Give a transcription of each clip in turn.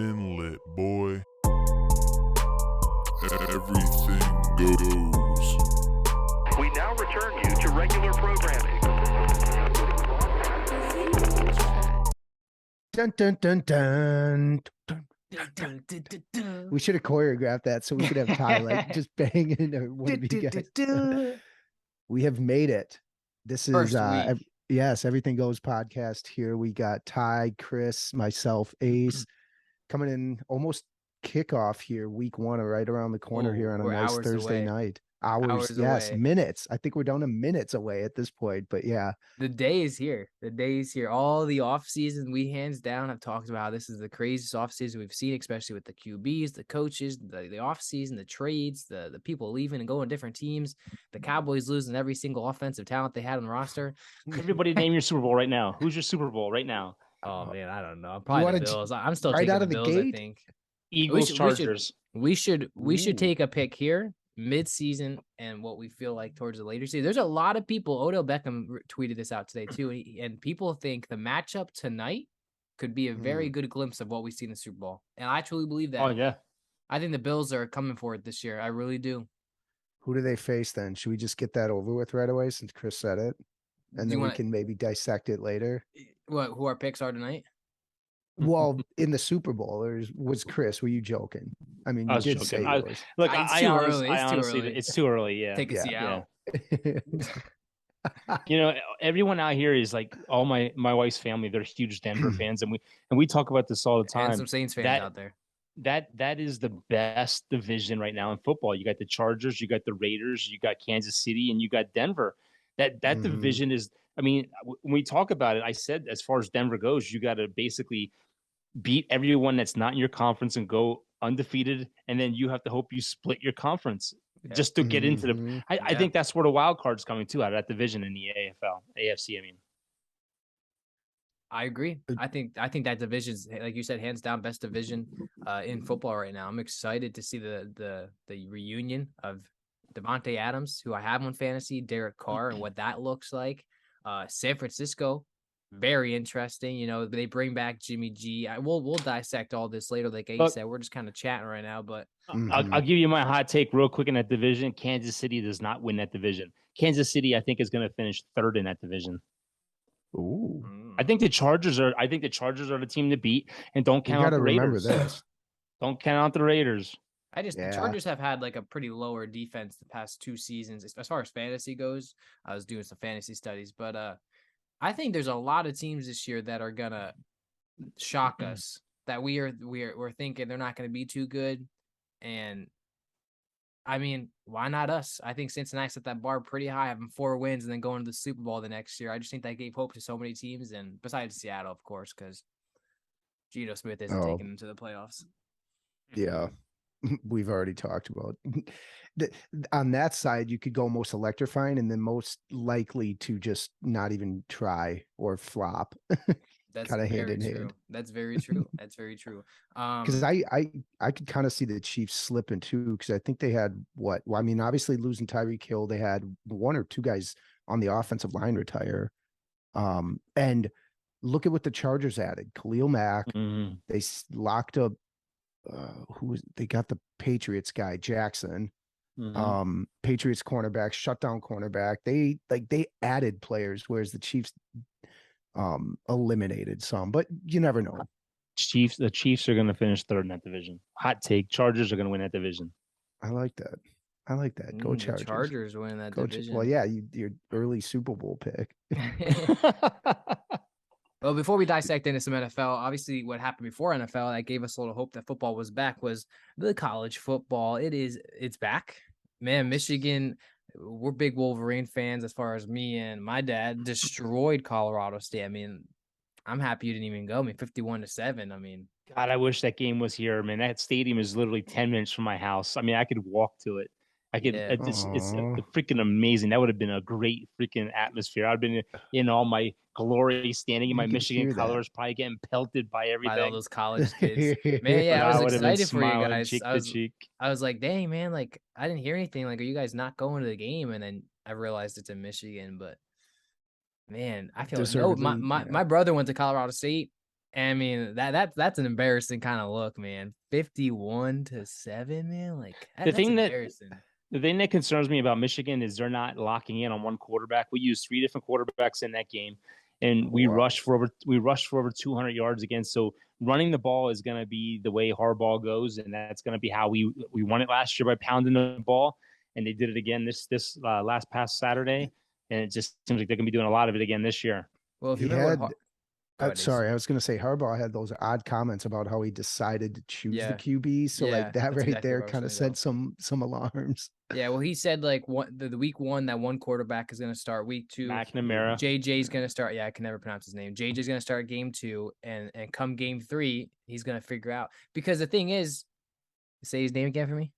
been lit, boy. Everything goes. We now return you to regular programming. Dun, dun, dun, dun. We should have choreographed that so we could have Ty like just banging or one of you guys. We have made it. This is First week. Yes, Everything Goes podcast here. We got Ty, Chris, myself, Ace coming in almost kickoff here, week one, or right around the corner here on a we're nice hours Thursday away. night. Hours Yes, away. minutes. I think we're down to minutes away at this point, but yeah. The day is here. The day is here. All the off season, we hands down have talked about how this is the craziest off season we've seen, especially with the QBs, the coaches, the off season, the trades, the people leaving and going to different teams, the Cowboys losing every single offensive talent they had on the roster. Everybody name your Super Bowl right now. Who's your Super Bowl right now? Oh man, I don't know. Probably the Bills. I'm still right taking out the of the Bills, I gate? think. Eagles, Chargers. We should Ooh. take a pick here mid-season and what we feel like towards the later season. There's a lot of people. Odell Beckham tweeted this out today too, and people think the matchup tonight could be a very good glimpse of what we see in the Super Bowl. And I truly believe that. Oh yeah. I think the Bills are coming for it this year. I really do. Who do they face then? Should we just get that over with right away since Chris said it? And then we can maybe dissect it later. Who our picks are tonight? Well, in the Super Bowl, or was Chris? Were you joking? I mean, I you was did joking. say I- yours. Look, It's I too honestly, early. It's too honestly, early. it's too early. Yeah. Take a Yeah. Seattle. You know, everyone out here is like all my wife's family. They're huge Denver fans, and we talk about this all the And time. some Saints fans That- out there. That is the best division right now in football. You got the Chargers, you got the Raiders, you got Kansas City, and you got Denver. That Mhm. division is. I mean, when we talk about it, I said as far as Denver goes, you got to basically beat everyone that's not in your conference and go undefeated, and then you have to hope you split your conference just to get into the. Mhm. I think that's where the wild card's coming too, out of that division in the AFC. I mean, I agree. I think that division's, like you said, hands down best division in football right now. I'm excited to see the reunion of Devontae Adams, who I have on fantasy, Derek Carr, and what that looks like. San Francisco, very interesting. You know, they bring back Jimmy G. We'll dissect all this later. Like Ace said, we're just kind of chatting right now, but I'll give you my hot take real quick in that division. Kansas City does not win that division. Kansas City, I think, is going to finish third in that division. Ooh. I think the Chargers are the team to beat, and don't You count got out to the remember Raiders. this. Don't count out the Raiders. the Yeah. Chargers have had like a pretty lower defense the past 2 seasons as far as fantasy goes. I was doing some fantasy studies, but I think there's a lot of teams this year that are gonna shock us. That we're thinking they're not gonna be too good, and I mean, why not us? I think Cincinnati set that bar pretty high, having 4 wins and then going to the Super Bowl the next year. I just think that gave hope to so many teams, and besides Seattle, of course, because Geno Smith isn't taking them to the playoffs. Yeah. We've already talked about on that side. You could go most electrifying and then most likely to just not even try or flop. That's Kind of hand very in true. hand. That's very true. That's very true. Because I could kind of see the Chiefs slipping too, because I think they had obviously losing Tyreek Hill, they had 1 or 2 guys on the offensive line retire. And look at what the Chargers added. Khalil Mack. Mhm. They locked up they got the Patriots guy, Jackson. Mhm. Patriots cornerback, shutdown cornerback. They added players, whereas the Chiefs eliminated some, but you never know. The Chiefs are going to finish third in that division. Hot take: Chargers are going to win that division. I like that. Go the Chargers. Chargers win that division. Well, yeah, your early Super Bowl pick. Well, before we dissect into some NFL, obviously what happened before NFL that gave us a little hope that football was back was the college football. It's back. Man, Michigan, we're big Wolverine fans as far as me and my dad destroyed Colorado State. I mean, I'm happy you didn't even go. I mean, 51-7. I mean, God, I wish that game was here, man. That stadium is literally 10 minutes from my house. I mean, I could walk to it. Yeah. It's Aw. freaking amazing. That would have been a great freaking atmosphere. I'd been in all my glory, standing in You my could Michigan hear that. colors, probably getting pelted by by all everything. those college kids. Man, yeah, But I was would have been excited for you smiling guys. cheek I to was cheek. like, dang, man, like I didn't hear anything. Like, are you guys not going to the game? And then I realized it's in Michigan, but man, I feel no. Deservedly, My yeah. my brother went to Colorado State. I mean, that's an embarrassing kind of look, man. 51-7, man. Like The that's thing that embarrassing. the thing that concerns me about Michigan is they're not locking in on one quarterback. We used 3 different quarterbacks in that game, and we rushed for over 200 yards again. So running the ball is going to be the way Harbaugh goes, and that's going to be how we won it last year by pounding the ball, and they did it again this last past Saturday, and it just seems like they're going to be doing a lot of it again this year. Well, if you He remember had, Go ahead, Ace. sorry, I was going to say Harbaugh had those odd comments about how he decided to choose the Yeah. QB. So Yeah, like that that's right exactly there where I was kind of gonna sent some alarms. Yeah, well, he said like the week 1 that one quarterback is going to start. Week 2, McNamara. JJ's going to start. Yeah, I can never pronounce his name. JJ's going to start game 2, and come game 3, he's going to figure out. Because the thing is, say his name again for me.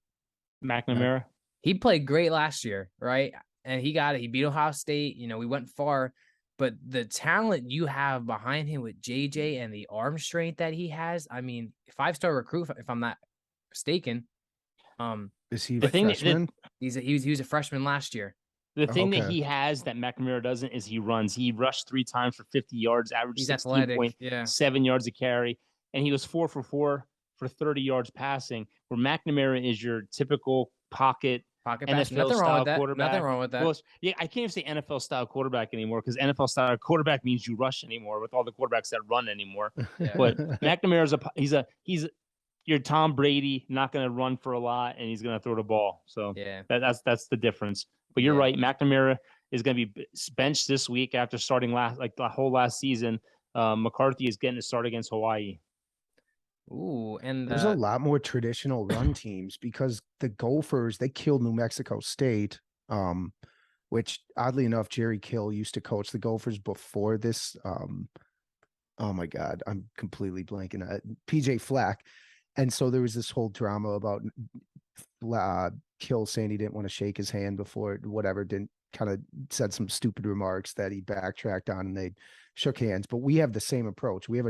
McNamara. He played great last year, right? And he got it. He beat Ohio State. You know, we went far. But the talent you have behind him with JJ and the arm strength that he has, I mean, 5-star recruit, if I'm not mistaken. Is he a The thing that- freshman? He was a freshman last year. The thing that Okay. he has that McNamara doesn't is he runs. He rushed 3 times for 50 yards, average He's athletic. 16.7 yards a carry, and he was 4 for 4 for 30 yards passing. Where McNamara is your typical pocket Pocket pass. NFL Nothing wrong style with that. quarterback. Nothing wrong with that. Well, yeah, I can't even say NFL style quarterback anymore because NFL style quarterback means you rush anymore with all the quarterbacks that run anymore. Yeah. But McNamara's he's your Tom Brady, not going to run for a lot, and he's going to throw the ball. So Yeah. that's the difference. But you're Yeah. right, McNamara is going to be benched this week after starting the whole last season. McCarthy is getting to start against Hawaii. Ooh, and There's a lot more traditional run teams because the Gophers, they killed New Mexico State, which oddly enough, Jerry Kill used to coach the Gophers before this. Oh my God, I'm completely blanking. PJ Flack. And so there was this whole drama about Kill saying he didn't want to shake his hand before whatever, didn't kind of said some stupid remarks that he backtracked on and they shook hands. But we have the same approach. We have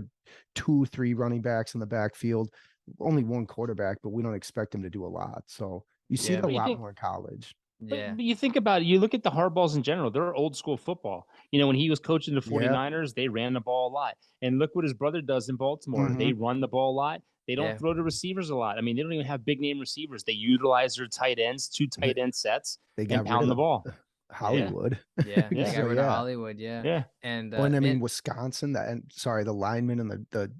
2-3 running backs in the backfield, only one quarterback, but we don't expect him to do a lot. So you see Yeah, it a but you lot think- more in college. yeah. But you think about it, you look at the Hardballs in general, they're old school football. You know, when he was coaching the 49ers, they ran the ball a lot. And look what his brother does in Baltimore. Mhm. They run the ball a lot. They don't Yeah. throw to receivers a lot. I mean, they don't even have big name receivers. They utilize their tight ends, 2 tight end sets, They and got rid pound of the ball. Hollywood. Yeah. They Yeah. got rid of Yeah. Hollywood. Yeah. Yeah. And Well, and I mean, man, Wisconsin, the linemen and the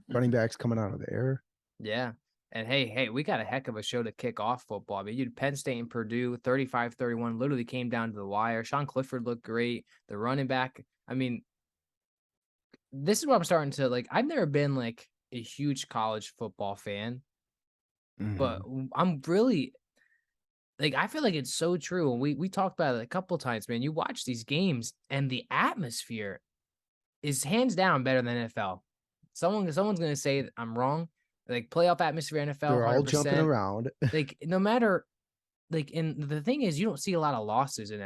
running backs coming out of there. yeah. And hey, we got a heck of a show to kick off football. I mean, you Penn State and Purdue, 35-31, literally came down to the wire. Sean Clifford looked great. The running back, I mean, this is what I'm starting to like. I've never been like a huge college football fan, but I'm really like, I feel like it's so true. And we talked about it a couple times, man. You watch these games and the atmosphere is hands down better than NFL. Someone's going to say that I'm wrong. Like playoff atmosphere, NFL, They're all 100%. jumping around. Like no matter, like, and the thing is, you don't see a lot of losses in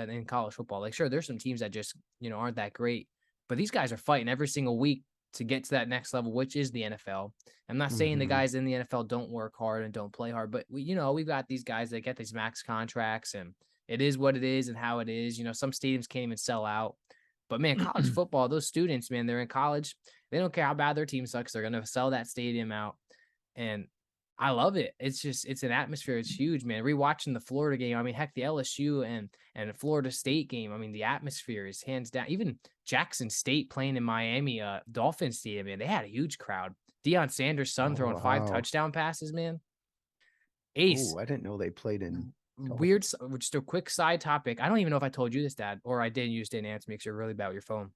in college football. Like, sure, there's some teams that just aren't that great, but these guys are fighting every single week to get to that next level, which is the NFL. I'm not saying the Mhm. guys in the NFL don't work hard and don't play hard, but we've got these guys that get these max contracts, and it is what it is and how it is. Some stadiums can't even sell out. But man, college football, those students, man, they're in college. They don't care how bad their team sucks. They're going to sell that stadium out. And I love it. It's an atmosphere. It's huge, man. Rewatching the Florida game. I mean, heck, the LSU and Florida State game. I mean, the atmosphere is hands down. Even Jackson State playing in Miami, Dolphin Stadium, man, they had a huge crowd. Deion Sanders' son throwing 5 touchdown passes, man. Ace. Oh, I didn't know they played in. Weird. Just a quick side topic. I don't even know if I told you this, Dad, or I did. You just didn't answer me because you're really bad with your phone.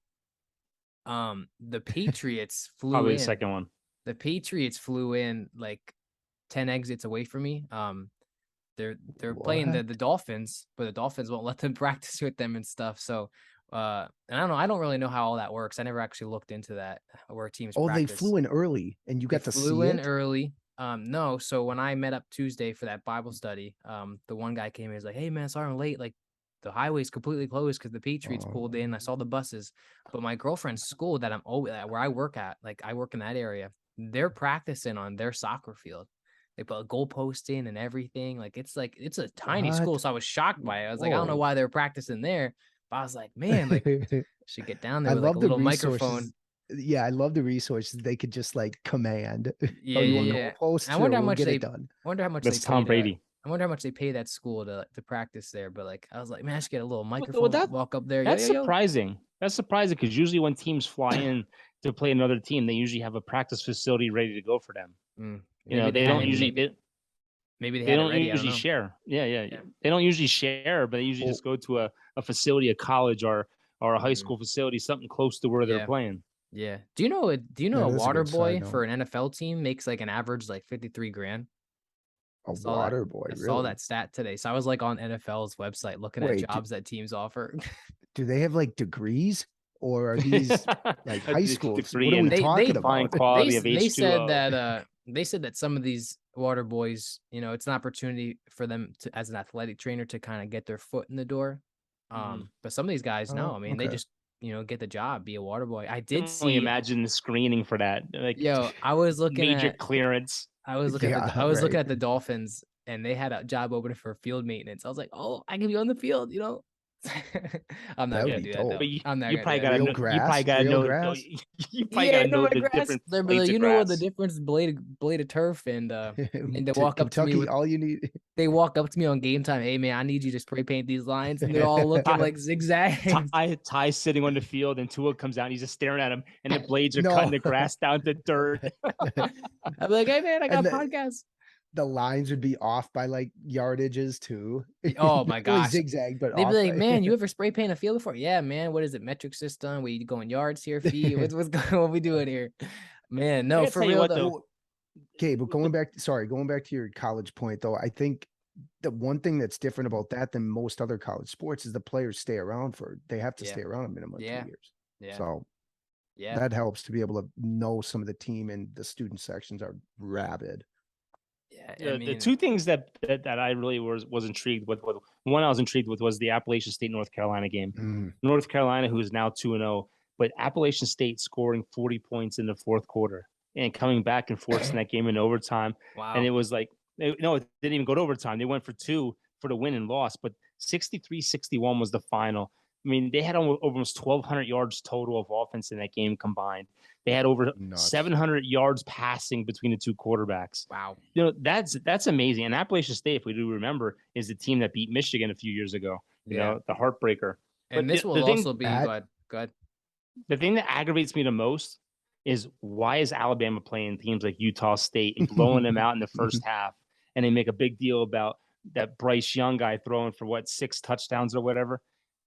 The Patriots flew Probably in. the second one. The Patriots flew in like 10 exits away from me. They're playing the Dolphins, but the Dolphins won't let them practice with them and stuff. So, and I don't know. I don't really know how all that works. I never actually looked into that where teams. Oh, practice. they flew in early, and you got to Flew see in it. early. No. So when I met up Tuesday for that Bible study, the one guy came in, he's like, "Hey man, sorry I'm late. Like the highway's completely closed because the Patriots pulled in. I saw the buses, but my girlfriend's school that where I work at, like I work in that area, they're practicing on their soccer field. They put a goalpost in and everything. Like it's a tiny school. What? So I was shocked by it. I was like, I don't know Whoa. why they're practicing there, but I was like, man, like should get down there I with like love a the little resources. microphone. Yeah, I love the resources. They could just like command. Yeah, Oh, you yeah, want yeah. goalposts? I Sure, wonder how we'll much get they. it done. I wonder how much That's they Tom paid. Brady. I wonder how much they pay that school to practice there. But like, I was like, man, I should get a little Well, microphone, that walk up there. that's Yo, yo, yo. surprising. That's surprising because usually when teams fly in to play another team, they usually have a practice facility ready to go for them. You know, Maybe they they had don't it. usually Maybe they they had it don't ready. I don't usually know. share. Yeah, Yeah. they don't usually share, but they usually Well, just go to a facility, a college or a high Mhm. school facility, something close to where they're Yeah. playing. Yeah. Do you know a that is a water good side boy for note. an NFL team makes like an average like 53 grand? A Saw that. water boy, I saw really? that stat today. So I was like on NFL's website looking at Wait, jobs that teams offer. do they have like degrees or are these like high schools? What Degree are we in talking fine about? quality of They said H2O. that some of these water boys, it's an opportunity for them to as an athletic trainer to kind of get their foot in the door. But some of these guys, no, Oh, I mean they okay. just get the job, be a water boy. I I did can only see, imagine the screening for that, like I was looking major at clearance. Yeah, I was looking right. at the Dolphins and they had a job opening for field maintenance. I was like, oh, I can be on the field. I'm not That would gonna be do that though. But dope. I'm not you gonna do probably that. gotta Real know. You probably grass, gotta real know. grass. You probably Yeah, gotta know no the grass. different They're blades like, of you know what the grass. difference blade of turf and they walk up to me Kentucky, with all you need. they walk up to me on game time. Hey man, I need you to spray paint these lines, and they're all looking Ty, like zigzags. Ty's sitting on the field, and Tua comes out. And he's just staring at him, and the blades are cutting No. the grass down to dirt. I'm like, hey man, I got And podcasts. the lines would be off by like yardages too. Oh Not my really gosh. zigzag, but They'd be off like, by man, you ever spray paint a field before? Yeah, man. What is it? Metric system? We going yards here, feet? What's going? What we doing here? Man, I no, gotta for tell you real what, though. though. Okay, but going back to your college point though, I think the one thing that's different about that than most other college sports is the players they have to Yeah. stay around a minimum of Yeah. 2 years. Yeah. So Yeah. that helps to be able to know some of the team, and the student sections are rabid. Yeah. I The mean, two things that I really was intrigued with. One I was intrigued with was the Appalachian State North Carolina game. Mm, North Carolina, who is now 2-0, but Appalachian State scoring 40 points in the fourth quarter and coming back and forcing that game in overtime. wow. And it was like, no, it didn't even go to overtime. They went for two for the win and lost, but 63-61 was the final. I mean, they had almost 1,200 yards total of offense in that game combined. They had over nuts. 700 yards passing between the two quarterbacks. Wow. That's amazing. And Appalachian State, if we do remember, is the team that beat Michigan a few years ago. You know, the heartbreaker. And But this the will thing- also be good. Good. The thing that aggravates me the most is why is Alabama playing teams like Utah State and blowing them out in the first half, and they make a big deal about that Bryce Young guy throwing for 6 touchdowns or whatever.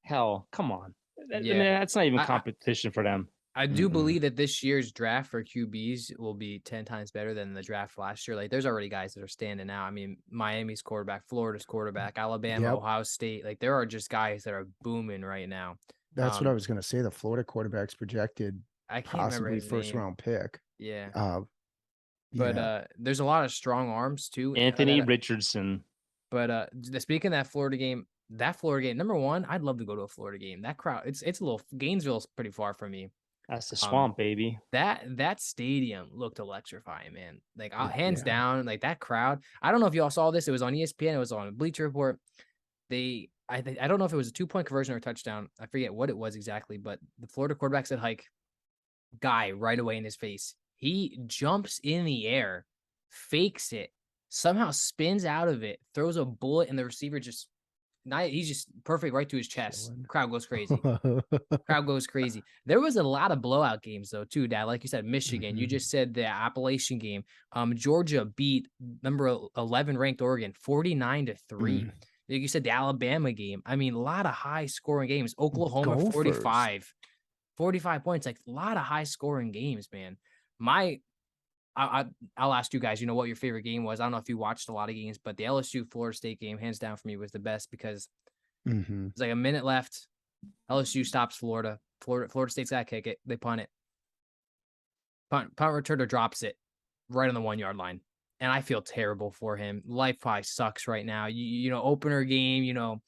Hell, come on. I mean, that's not even competition for them. I do believe that this year's draft for QBs will be 10 times better than the draft last year. Like, there's already guys that are standing out. I mean, Miami's quarterback, Florida's quarterback, Alabama, Yep. Ohio State. Like, there are just guys that are booming right now. That's what I was going to say. The Florida quarterback's projected I can't remember possibly his first name. round pick. Yeah. But But there's a lot of strong arms too. Anthony Richardson. But speaking of that Florida game, number one, I'd love to go to a Florida game. That crowd, it's a little Gainesville's pretty far from me. That's the swamp, baby. That stadium looked electrifying, man. Like hands down, like that crowd. I don't know if y'all saw this. It was on ESPN. It was on Bleacher Report. I don't know if it was a 2-point conversion or a touchdown. I forget what it was exactly, but the Florida quarterback said hike guy right away in his face. He jumps in the air, fakes it, somehow spins out of it, throws a bullet, and the receiver he's just perfect right to his chest. Crowd goes crazy. Crowd goes crazy. There was a lot of blowout games though, too, Dad. Like you said, Michigan. You just said the Appalachian game. Georgia beat number 11 ranked Oregon 49-3. Like you said, the Alabama game. I mean, a lot of high scoring games. Oklahoma Gophers. 45 points. Like a lot of high scoring games, man. I'll ask you guys, what your favorite game was. I don't know if you watched a lot of games, but the LSU Florida State game, hands down for me, was the best because it's like a minute left. LSU stops Florida. Florida State's got to kick it. They punt it. Punt returner drops it right on the 1-yard line. And I feel terrible for him. Life probably sucks right now. Opener game,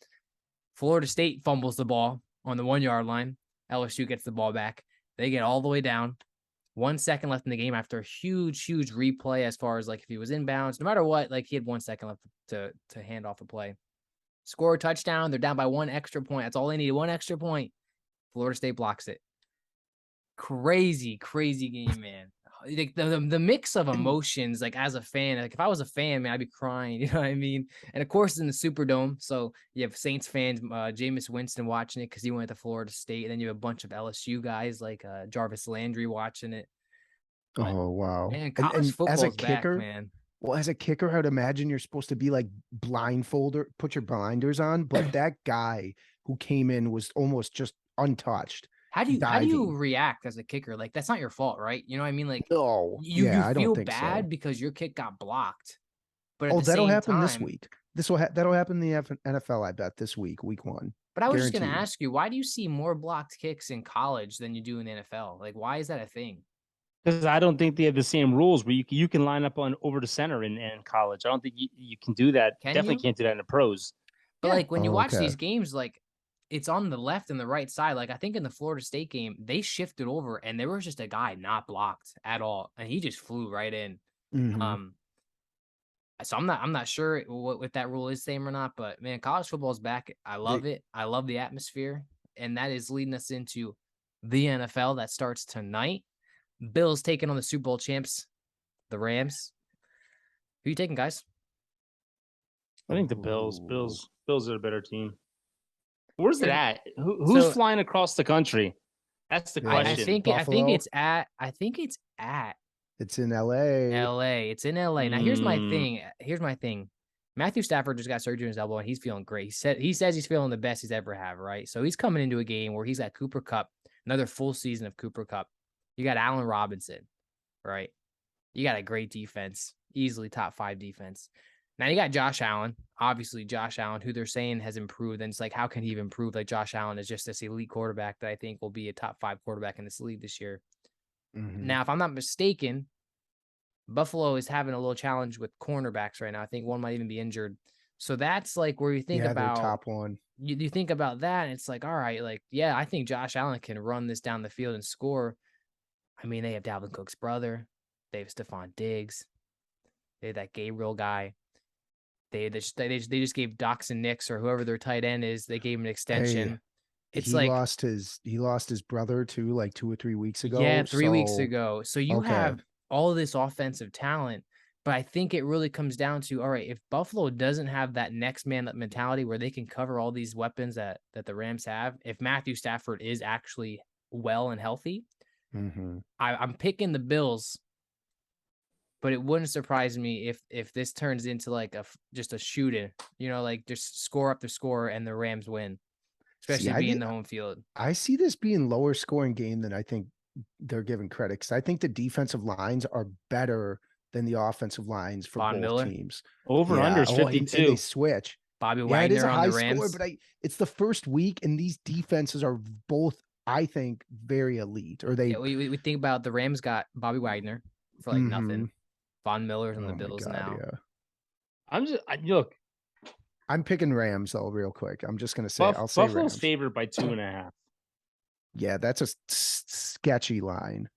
Florida State fumbles the ball on the 1-yard line. LSU gets the ball back. They get all the way down. 1 second left in the game after a huge replay as far as like if he was inbounds. No matter what, like he had 1 second left to hand off a play. Score a touchdown. They're down by 1 extra point. That's all they needed. 1 extra point. Florida State blocks it. Crazy game, man. Like the mix of emotions, like as a fan, like if I was a fan, man, I'd be crying. You know what I mean? And of course, it's in the Superdome, so you have Saints fans, Jameis Winston watching it because he went to Florida State, and then you have a bunch of LSU guys like Jarvis Landry watching it. But Oh wow. man, And college as a football's back, kicker, man. well, as a kicker, I'd imagine you're supposed to be like blindfolder, put your blinders on, but that guy who came in was almost just untouched. How do you Diving. react as a kicker? Like that's not your fault, right? You know what I mean? Like No. you Yeah, I don't feel think bad so. because your kick got blocked, but at Oh, the that'll same happen this time, week. That'll happen in the NFL, I bet, this week, week 1. but I was just gonna Guaranteed. ask you, why do you see more blocked kicks in college than you do in the NFL? Like, why is that a thing? Because I don't think they have the same rules where you can line up on over the center in college. I don't think you can do that. Can Definitely you? can't do that in the pros. But Yeah. like when you Oh, watch okay. these games, like it's on the left and the right side. Like I think in the Florida State game, they shifted over and there was just a guy not blocked at all, and he just flew right in. Mhm. So I'm not sure what if that rule is same or not, but man, college football is back. I love it. I love the atmosphere, and that is leading us into the NFL that starts tonight. Bills taking on the Super Bowl champs, the Rams. Who you taking, guys? I think the Bills. Ooh. Bills are a better team. Where's it Here's- at? Who's so- flying across the country? That's the Yeah, I question. think Buffalo? it's at It's in LA. LA. It's in LA. Now here's my Mm. thing. Matthew Stafford just got surgery on his elbow and he's feeling great. He says he's feeling the best he's ever had, right? So he's coming into a game where he's got Cooper Kupp, another full season of Cooper Kupp. You got Allen Robinson, right? You got a great defense, easily top 5 defense. Now you got Josh Allen, obviously Josh Allen, who they're saying has improved. And it's like, how can he have improved? Like Josh Allen is just this elite quarterback that I think will be a top 5 quarterback in this league this year. Mhm. Now, if I'm not mistaken, Buffalo is having a little challenge with cornerbacks right now. I think one might even be injured. So that's like where you think yeah, about their top one. you think about that, and it's like, all right, like, yeah, I think Josh Allen can run this down the field and score. I mean, they have Dalvin Cook's brother, they have Stephon Diggs, they have that Gabriel guy. They just gave Doxson Nix or whoever their tight end is, they gave him an extension. It's he like lost his brother too, like 2 or 3 weeks ago. yeah, 3 weeks so- ago. So you okay. have all this offensive talent, but I think it really comes down to, all right, if Buffalo doesn't have that next man mentality where they can cover all these weapons that the Rams have, if Matthew Stafford is actually well and healthy, Mhm. I'm picking the Bills, but it wouldn't surprise me if this turns into like just a shooting, like just score up the score and the Rams win, especially I being think- the home field. I see this being lower scoring game than I think they're giving credit, because I think the defensive lines are better than the offensive lines for Von both Miller? teams. Over under is and 52. they switch. Bobby Yeah, it is Wagner a on high the score, Rams. but it's the first week, and these defenses are both, I think, very elite. Or they Yeah, we think about the Rams got Bobby Wagner for like nothing. Mhm. Von Miller's on the Oh my Bills God, now. yeah. Look. I'm picking Rams though, real quick. I'm just gonna say I'll say Buffalo's Rams. favored by 2.5. Yeah, that's a sketchy line.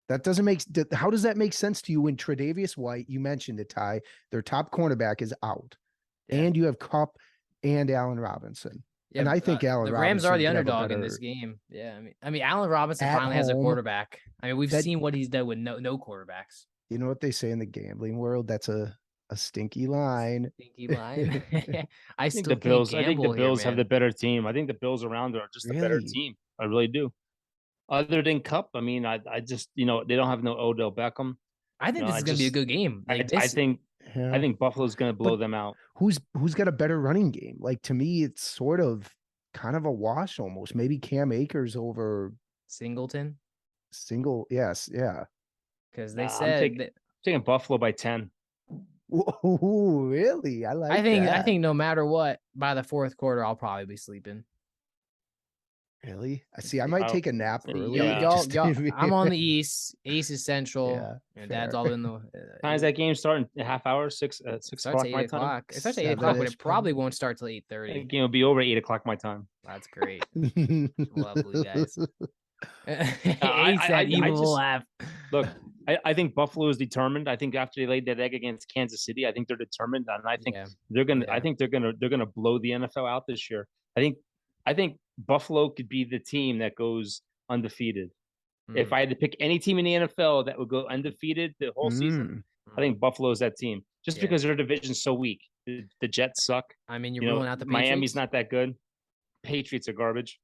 That doesn't make. How does that make sense to you when Tre'Davious White, you mentioned it, Ty, their top cornerback is out, Yeah. and you have Kupp and Allen Robinson. Yeah, and I think Allen the Rams are the Robinson could have a underdog in this better- game. Yeah, I mean, Allen Robinson At finally has a home, quarterback. I mean, we've that- seen what he's done with no quarterbacks. You know what they say in the gambling world? That's a stinky line. Stinky line. I I think still the Bills. can't I think the gamble here, Bills have the man. better team. I think the Bills around are just a better Really? team. I really do. Other than Cup, I mean, I just they don't have no Odell Beckham. I think No, this I is going to be a just- good game. Like I this, think Yeah. Buffalo's going to blow But- them out. Who's got a better running game? Like, to me, it's sort of kind of a wash almost. Maybe Cam Akers over Singleton, single. Yes, yeah. because they Nah, I'm said that. Taking Buffalo by 10. Ooh, really? I like. I that. think no matter what, by the fourth quarter, I'll probably be sleeping. Really? I see. I might I'll- take a nap early. Yeah. just to Y'all, be- I'm on the East. East is Central. Yeah, and Dad's fair. all in the. Time's that game starting a half hour, 6 It starts o'clock at my 8 time. o'clock. It starts at 8 o'clock, but it 7-ish probably probably. won't start till The 8:30. game will be over at 8 o'clock my time. That's great. Lovely, guys. Ace I that evil just- laugh. Look, I think Buffalo is determined. I think after they laid that egg against Kansas City, I think they're determined, and I think Yeah. they're gonna. Yeah. I think they're gonna blow the NFL out this year. I think Buffalo could be the team that goes undefeated. Mm. If I had to pick any team in the NFL that would go undefeated the whole season, I think Buffalo's that team. Just because their division's so weak. The Jets suck. I mean, you're ruling out the Patriots? Miami's not that good. Patriots are garbage.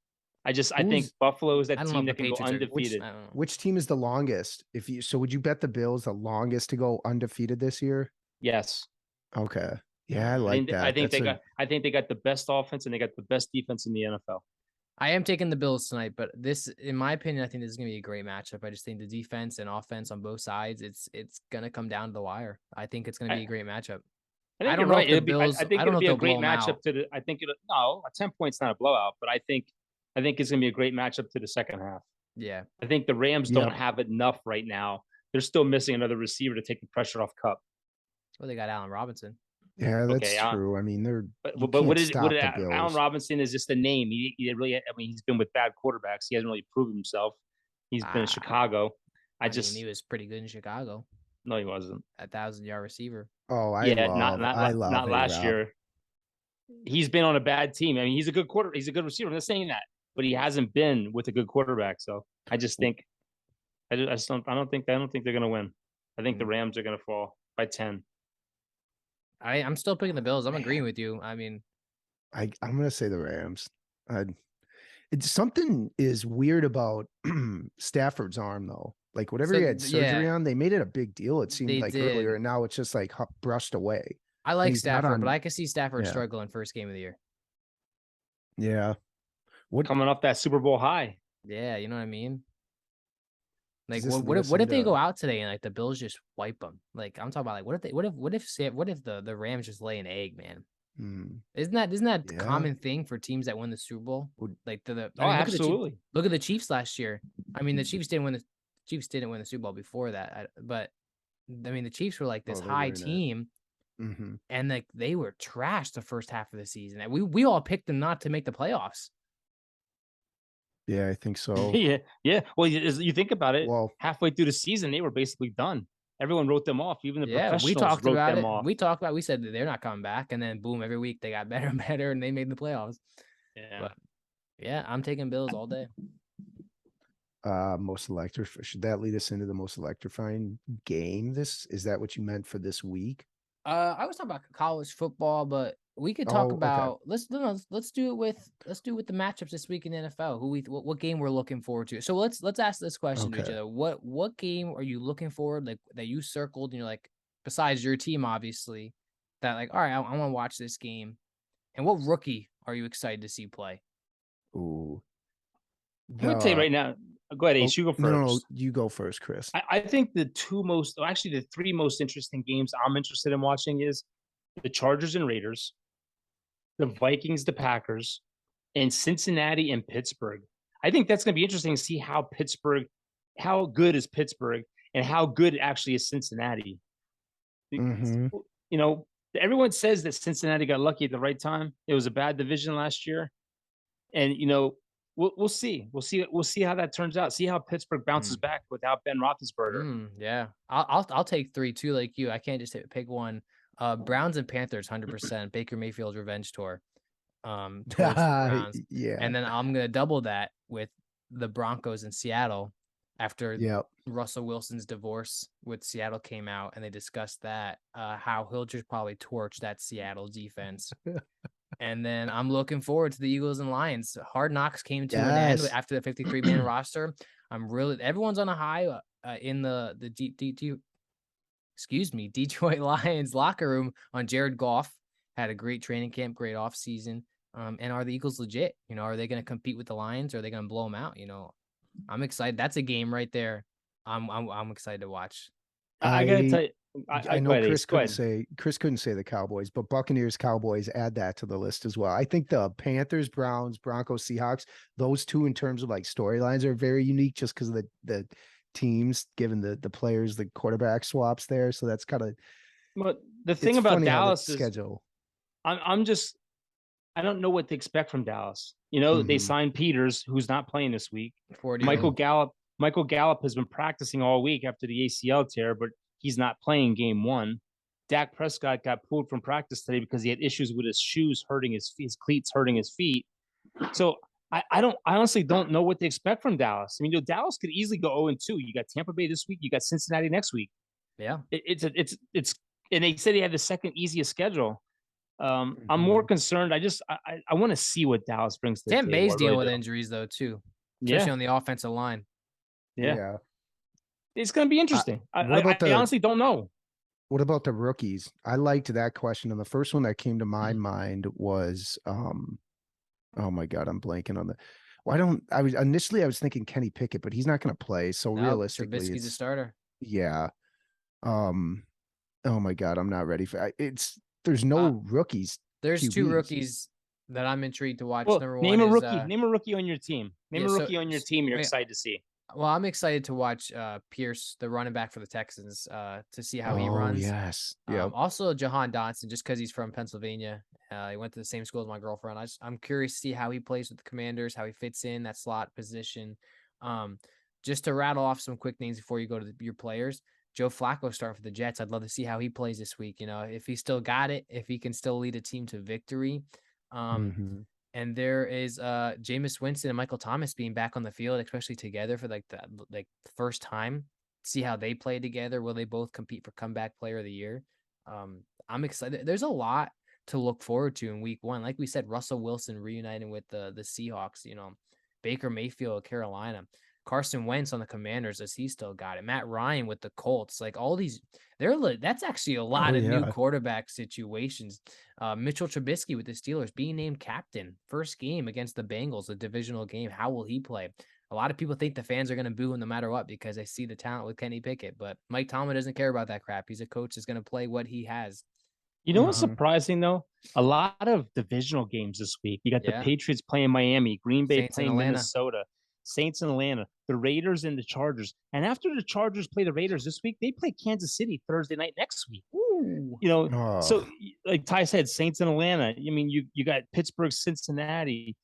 I think Who's- Buffalo is that I don't know team if that the can go Patriots are- undefeated. I don't know. Which team is the longest? Would you bet the Bills the longest to go undefeated this year? Yes. Okay. Yeah, I like that. I think That's they got the best offense and they got the best defense in the NFL. I am taking the Bills tonight, but this, in my opinion, I think this is going to be a great matchup. I just think the defense and offense on both sides, it's going to come down to the wire. I think it's going to be a great matchup. I think I don't you're know right. if the Bills- I think I don't it'll know be if a they'll great blow 'em matchup out. to the. I think a 10 points not a blowout, but I think it's going to be a great matchup to the second half. Yeah. I think the Rams don't Yep. have enough right now. They're still missing another receiver to take the pressure off Cup. Well, they got Allen Robinson. Yeah, that's Okay, true. I mean, you But can't what is stop the Allen Bills. Robinson is just a name. He really. I mean, he's been with bad quarterbacks. He hasn't really proven himself. He's been in Chicago. I mean, he was pretty good in Chicago. No, he wasn't. 1,000-yard receiver. Oh, I not love last A-Rob. year. He's been on a bad team. I mean, he's a good receiver. I'm not saying that, but he hasn't been with a good quarterback. So I just think, I don't think they're going to win. I think the Rams are going to fall by 10. I'm still picking the Bills. I'm agreeing with you. I mean, I'm gonna say the Rams. It's something is weird about Stafford's arm though. Like whatever So, he had surgery yeah. on, they made it a big deal. It seemed They like did. earlier, and now it's just like brushed away. I like he's not Stafford, on- but I can see Stafford yeah. struggling first game of the year. Yeah. What Coming off that Super Bowl high. Yeah, you know what I mean? Like, this what lead if us what if they into- go out today and like the Bills just wipe them? Like, I'm talking about like what if the Rams just lay an egg, man? Isn't that the Yeah. common thing for teams that win the Super Bowl? Like I mean, look absolutely. Look at the Chiefs last year. I mean, the Chiefs didn't win the Super Bowl before that, but I mean, the Chiefs were like this they high were in it. team, Mhm. and like they were trashed the first half of the season. And we all picked them not to make the playoffs. Yeah, I think so. Yeah. Well, you think about it. Well, Halfway through the season, they were basically done. Everyone wrote them off. Even the Yeah, professionals we talked wrote about them it. off. We said that they're not coming back, and then boom, every week they got better and better, and they made the playoffs. Yeah. But yeah, I'm taking Bills all day. most should that lead us into the most electrifying game? Is that what you meant for this week? I was talking about college football, but we could talk Oh, okay. about let's do it with the matchups this week in the NFL. What game we're looking forward to. So let's ask this question to each Okay. other. What game are you looking forward, like that you circled and you're like, besides your team, obviously, that like, all right, I want to watch this game. And what rookie are you excited to see play? Ooh. I'm going to tell you right now. Go ahead, Ace. You go first. No, you go first, Chris. I think the three most interesting games I'm interested in watching is the Chargers and Raiders, the Vikings, the Packers, and Cincinnati and Pittsburgh. I think that's going to be interesting to see how good is Pittsburgh and how good actually is Cincinnati. Mhm. You know, everyone says that Cincinnati got lucky at the right time. It was a bad division last year. And, you know, we'll see. We'll see how that turns out. See how Pittsburgh bounces back without Ben Roethlisberger. Yeah, I'll take 3 too, like you. I can't just pick one. Browns and Panthers, 100%. Baker Mayfield's revenge tour. Towards the Browns. Yeah. And then I'm gonna double that with the Broncos in Seattle after Yep. Russell Wilson's divorce with Seattle came out, and they discussed that how he'll just probably torch that Seattle defense. And then I'm looking forward to the Eagles and Lions. Hard Knocks came to an end Yes. after the 53-man roster. Everyone's on a high in the Detroit Lions locker room on Jared Goff. Had a great training camp, great offseason. And are the Eagles legit? You know, are they going to compete with the Lions, or are they going to blow them out? You know, I'm excited. That's a game right there. I'm excited to watch. I gotta tell you, I know Chris couldn't say the Cowboys, but Buccaneers, Cowboys, add that to the list as well. I think the Panthers, Browns, Broncos, Seahawks, those two in terms of like storylines are very unique just because of the teams, given the players, the quarterback swaps there. So that's kind of. But the thing about Dallas is schedule. I don't know what to expect from Dallas. You know, they signed Peters, who's not playing this week. Michael Gallup has been practicing all week after the ACL tear, but he's not playing game 1. Dak Prescott got pulled from practice today because he had issues with his shoes hurting his cleats hurting his feet. So I honestly don't know what to expect from Dallas. I mean, Dallas could easily go 0-2. You got Tampa Bay this week. You got Cincinnati next week. Yeah. It's and they said they had the second easiest schedule. I'm more concerned. I want to see what Dallas brings to the Tampa table. Bay's I dealing really with do. injuries though too, especially on the offensive line. Yeah. It's going to be interesting. I honestly don't know. What about the rookies? I liked that question. And the first one that came to my mind was, oh my God, I'm blanking on the. I was thinking Kenny Pickett, but he's not going to play. So realistically, Trubisky's a starter. Yeah. Oh my God, I'm not ready for there's no rookies. There's QBs. two rookies that I'm intrigued to watch. Well, Number name one a is, rookie. Name a rookie on your team. Name a rookie on your team you're excited to see. Well, I'm excited to watch Pierce, the running back for the Texans, to see how he runs. Yes. Yeah. Also, Jahan Dotson, just because he's from Pennsylvania. He went to the same school as my girlfriend. I'm curious to see how he plays with the Commanders, how he fits in that slot position. Just to rattle off some quick names before you go to your players. Joe Flacco starting for the Jets. I'd love to see how he plays this week. You know, if he still got it, if he can still lead a team to victory. And there is Jameis Winston and Michael Thomas being back on the field, especially together for the first time. See how they play together. Will they both compete for comeback player of the year? I'm excited. There's a lot to look forward to in week one. Like we said, Russell Wilson reuniting with the Seahawks, you know, Baker Mayfield, Carolina, Carson Wentz on the Commanders as he still got it. Matt Ryan with the Colts, like all these, that's actually a lot of new quarterback situations. Mitchell Trubisky with the Steelers being named captain, first game against the Bengals, a divisional game. How will he play? A lot of people think the fans are going to boo him no matter what because they see the talent with Kenny Pickett, but Mike Tomlin doesn't care about that crap. He's a coach that's going to play what he has. You know what's surprising though? A lot of divisional games this week. You got the Patriots playing Miami, Green Bay Saints playing Minnesota, Saints in Atlanta, the Raiders and the Chargers. And after the Chargers play the Raiders this week, they play Kansas City Thursday night next week. Ooh. You know, so like Ty said, Saints in Atlanta. I mean, you got Pittsburgh, Cincinnati,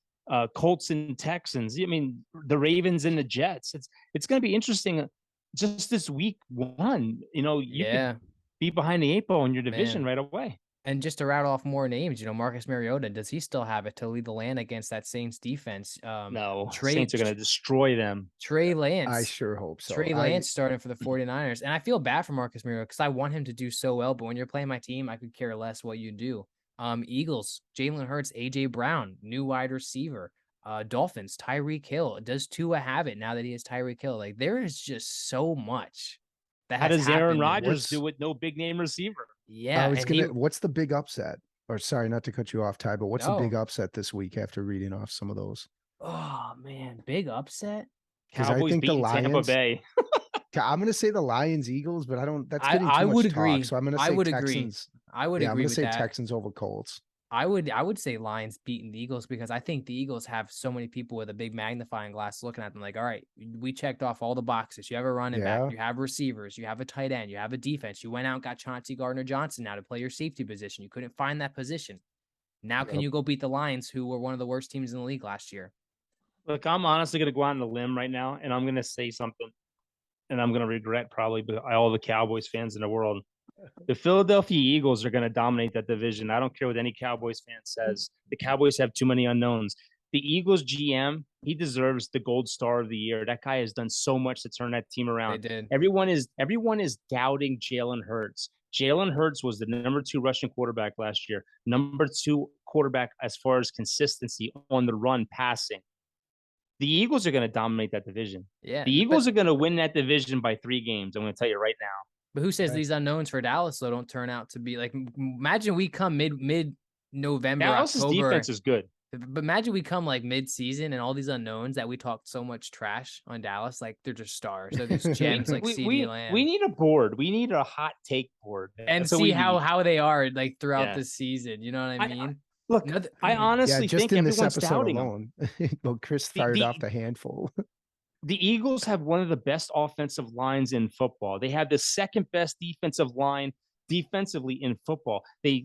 Colts and Texans. I mean, the Ravens and the Jets. It's going to be interesting. Just this week one, you know, you could be behind the 8 ball in your division right away. And just to rattle off more names, you know, Marcus Mariota, does he still have it to lead the land against that Saints defense? No, Saints are going to destroy them. Trey Lance. I sure hope so. Trey Lance starting for the 49ers. And I feel bad for Marcus Mariota because I want him to do so well. But when you're playing my team, I could care less what you do. Eagles, Jalen Hurts, A.J. Brown, new wide receiver. Dolphins, Tyreek Hill. Does Tua have it now that he has Tyreek Hill? Like, there is just so much that How has does Aaron happened. Rodgers do with no big name receiver? Yeah. What's the big upset? Or sorry, not to cut you off, Ty, but what's the big upset this week after reading off some of those? Oh man, big upset. Cowboys beating Tampa Bay. I'm going to say the Lions, Eagles, but I don't. That's getting too I much would talk, agree. so I'm going to say Texans. I would I'm agree going to with say that. Texans over Colts. I would say Lions beating the Eagles because I think the Eagles have so many people with a big magnifying glass looking at them like, all right, we checked off all the boxes. You have a running back, you have receivers, you have a tight end, you have a defense. You went out and got Chauncey Gardner-Johnson now to play your safety position. You couldn't find that position. Now can you go beat the Lions, who were one of the worst teams in the league last year? Look, I'm honestly going to go out on a limb right now, and I'm going to say something, and I'm going to regret probably all the Cowboys fans in the world. The Philadelphia Eagles are going to dominate that division. I don't care what any Cowboys fan says. The Cowboys have too many unknowns. The Eagles GM, he deserves the gold star of the year. That guy has done so much to turn that team around. They did. Everyone is doubting Jalen Hurts. Jalen Hurts was the number 2 rushing quarterback last year, number 2 quarterback as far as consistency on the run passing. The Eagles are going to dominate that division. Yeah, the Eagles are going to win that division by 3 games. I'm going to tell you right now. But who says these unknowns for Dallas though don't turn out to be like? Imagine we come mid November. Dallas's October, defense is good. But imagine we come like mid season and all these unknowns that we talked so much trash on Dallas, like they're just stars. They're just gems like CeeDee Lamb. We need a board. We need a hot take board and see how they are like throughout the season. You know what I mean? Look, I honestly think in everyone's this doubting alone. Well, Chris fired off the handful. The Eagles have one of the best offensive lines in football. They have the second best defensive line defensively in football. They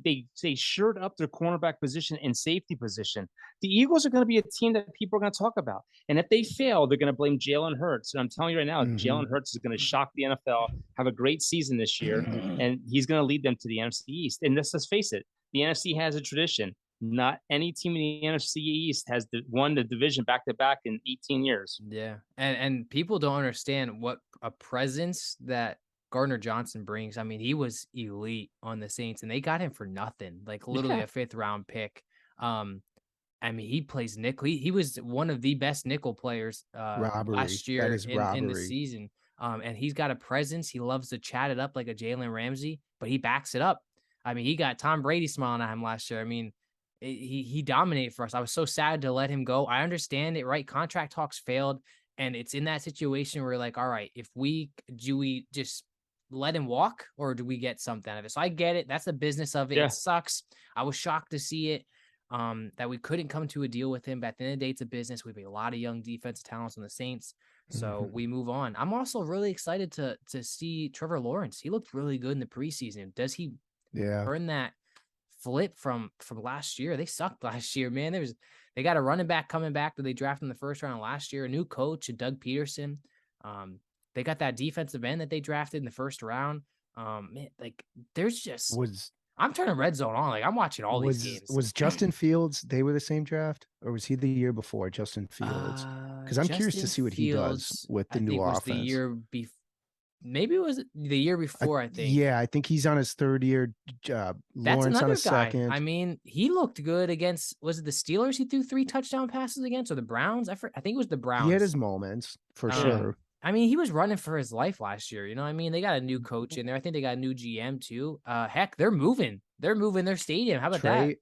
shored up their cornerback position and safety position. The Eagles are going to be a team that people are going to talk about. And if they fail, they're going to blame Jalen Hurts. And I'm telling you right now, Jalen Hurts is going to shock the NFL, have a great season this year, and he's going to lead them to the NFC East. And let's face it, the NFC has a tradition. Not any team in the NFC East has won the division back to back in 18 years. Yeah. And people don't understand what a presence that Gardner Johnson brings. I mean, he was elite on the Saints and they got him for nothing, like literally a 5th round pick. I mean, he plays nickel. He was one of the best nickel players Robbery. last That year is in the robbery. season. And he's got a presence. He loves to chat it up like a Jalen Ramsey, but he backs it up. I mean, he got Tom Brady smiling at him last year. I mean, he dominated for us. I was so sad to let him go. I understand it, right? Contract talks failed, and it's in that situation where like, all right, do we just let him walk or do we get something out of it? So I get it. That's the business of it. Yeah. It sucks. I was shocked to see it. That we couldn't come to a deal with him. But at the end of the day, it's a business. We have a lot of young defensive talents on the Saints. So we move on. I'm also really excited to see Trevor Lawrence. He looked really good in the preseason. Does he earn that flip from last year? They sucked last year, man. They got a running back coming back that they drafted in the 1st round last year, a new coach, Doug Peterson. They got that defensive end that they drafted in the 1st round. Man, like there's just I'm turning Red Zone on. Like I'm watching all these games. Was Justin Fields, they were the same draft, or was he the year before Justin Fields? Because I'm curious to see what he does with the new offense. The year maybe it was the year before, I think. Yeah, I think he's on his 3rd year. Lawrence on his guy. 2nd. I mean, he looked good against, was it the Steelers he threw 3 touchdown passes against, or the Browns? I think it was the Browns. He had his moments, for sure. I mean, he was running for his life last year. You know what I mean? They got a new coach in there. I think they got a new GM too. Heck, they're moving. They're moving their stadium. How about that?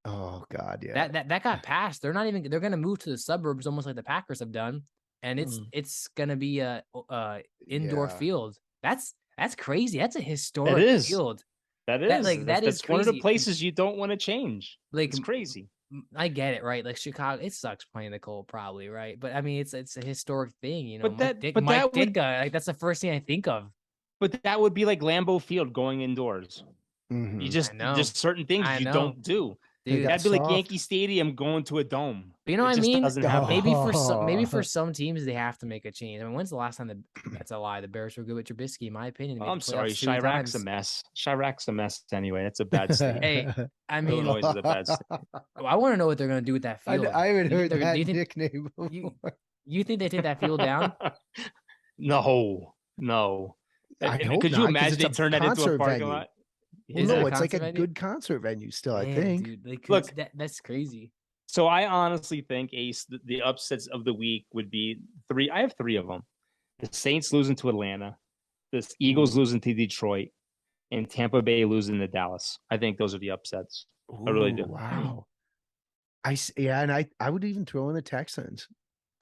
Oh God, yeah. That got passed. They're gonna move to the suburbs almost like the Packers have done. And it's gonna be a indoor field. That's crazy. That's a historic field. That is. That's one of the places you don't want to change. Like it's crazy. I get it, right? Like Chicago, it sucks playing the cold, probably, right? But I mean, it's a historic thing, you know. But Mike Ditka, like that's the first thing I think of. But that would be like Lambeau Field going indoors. Mm-hmm. You just certain things you don't do. Dude, that'd be like Yankee Stadium going to a dome. But you know what I mean? Maybe for Oh. some teams they have to make a change. I mean, when's the last time that's a lie? The Bears were good with Trubisky, in my opinion. I'm sorry, Chirac's a mess. Chirac's a mess anyway. That's a bad state. Hey, I mean, Illinois is a bad state. I want to know what they're going to do with that field. I haven't heard that nickname before. You think they take that field down? No. Could you imagine they turn that into a parking lot? Well, no, it's like a good concert venue still, I think. Dude, look, that's crazy. So I honestly think, Ace, the upsets of the week would be 3. I have 3 of them. The Saints losing to Atlanta, the Eagles losing to Detroit, and Tampa Bay losing to Dallas. I think those are the upsets. I really do. Wow. And I would even throw in the Texans.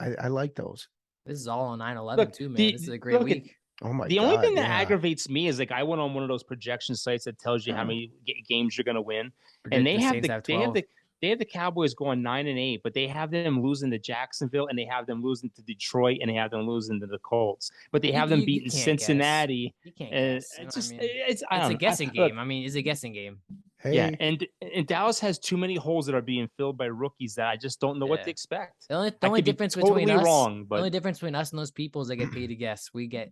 I like those. This is all on 9/11 too, man. This is a great week. Oh my God. The only thing that aggravates me is like I went on one of those projection sites that tells you how many games you're going to win, and they have the Cowboys going 9-8, but they have them losing to Jacksonville, and they have them losing to Detroit, and they have them losing to the Colts, but they have them beating Cincinnati. You can't guess. It's a guessing game. I mean, it's a guessing game. Hey. Yeah, and Dallas has too many holes that are being filled by rookies that I just don't know what to expect. The only difference between us, the only difference between us and those people is they get paid to guess. We get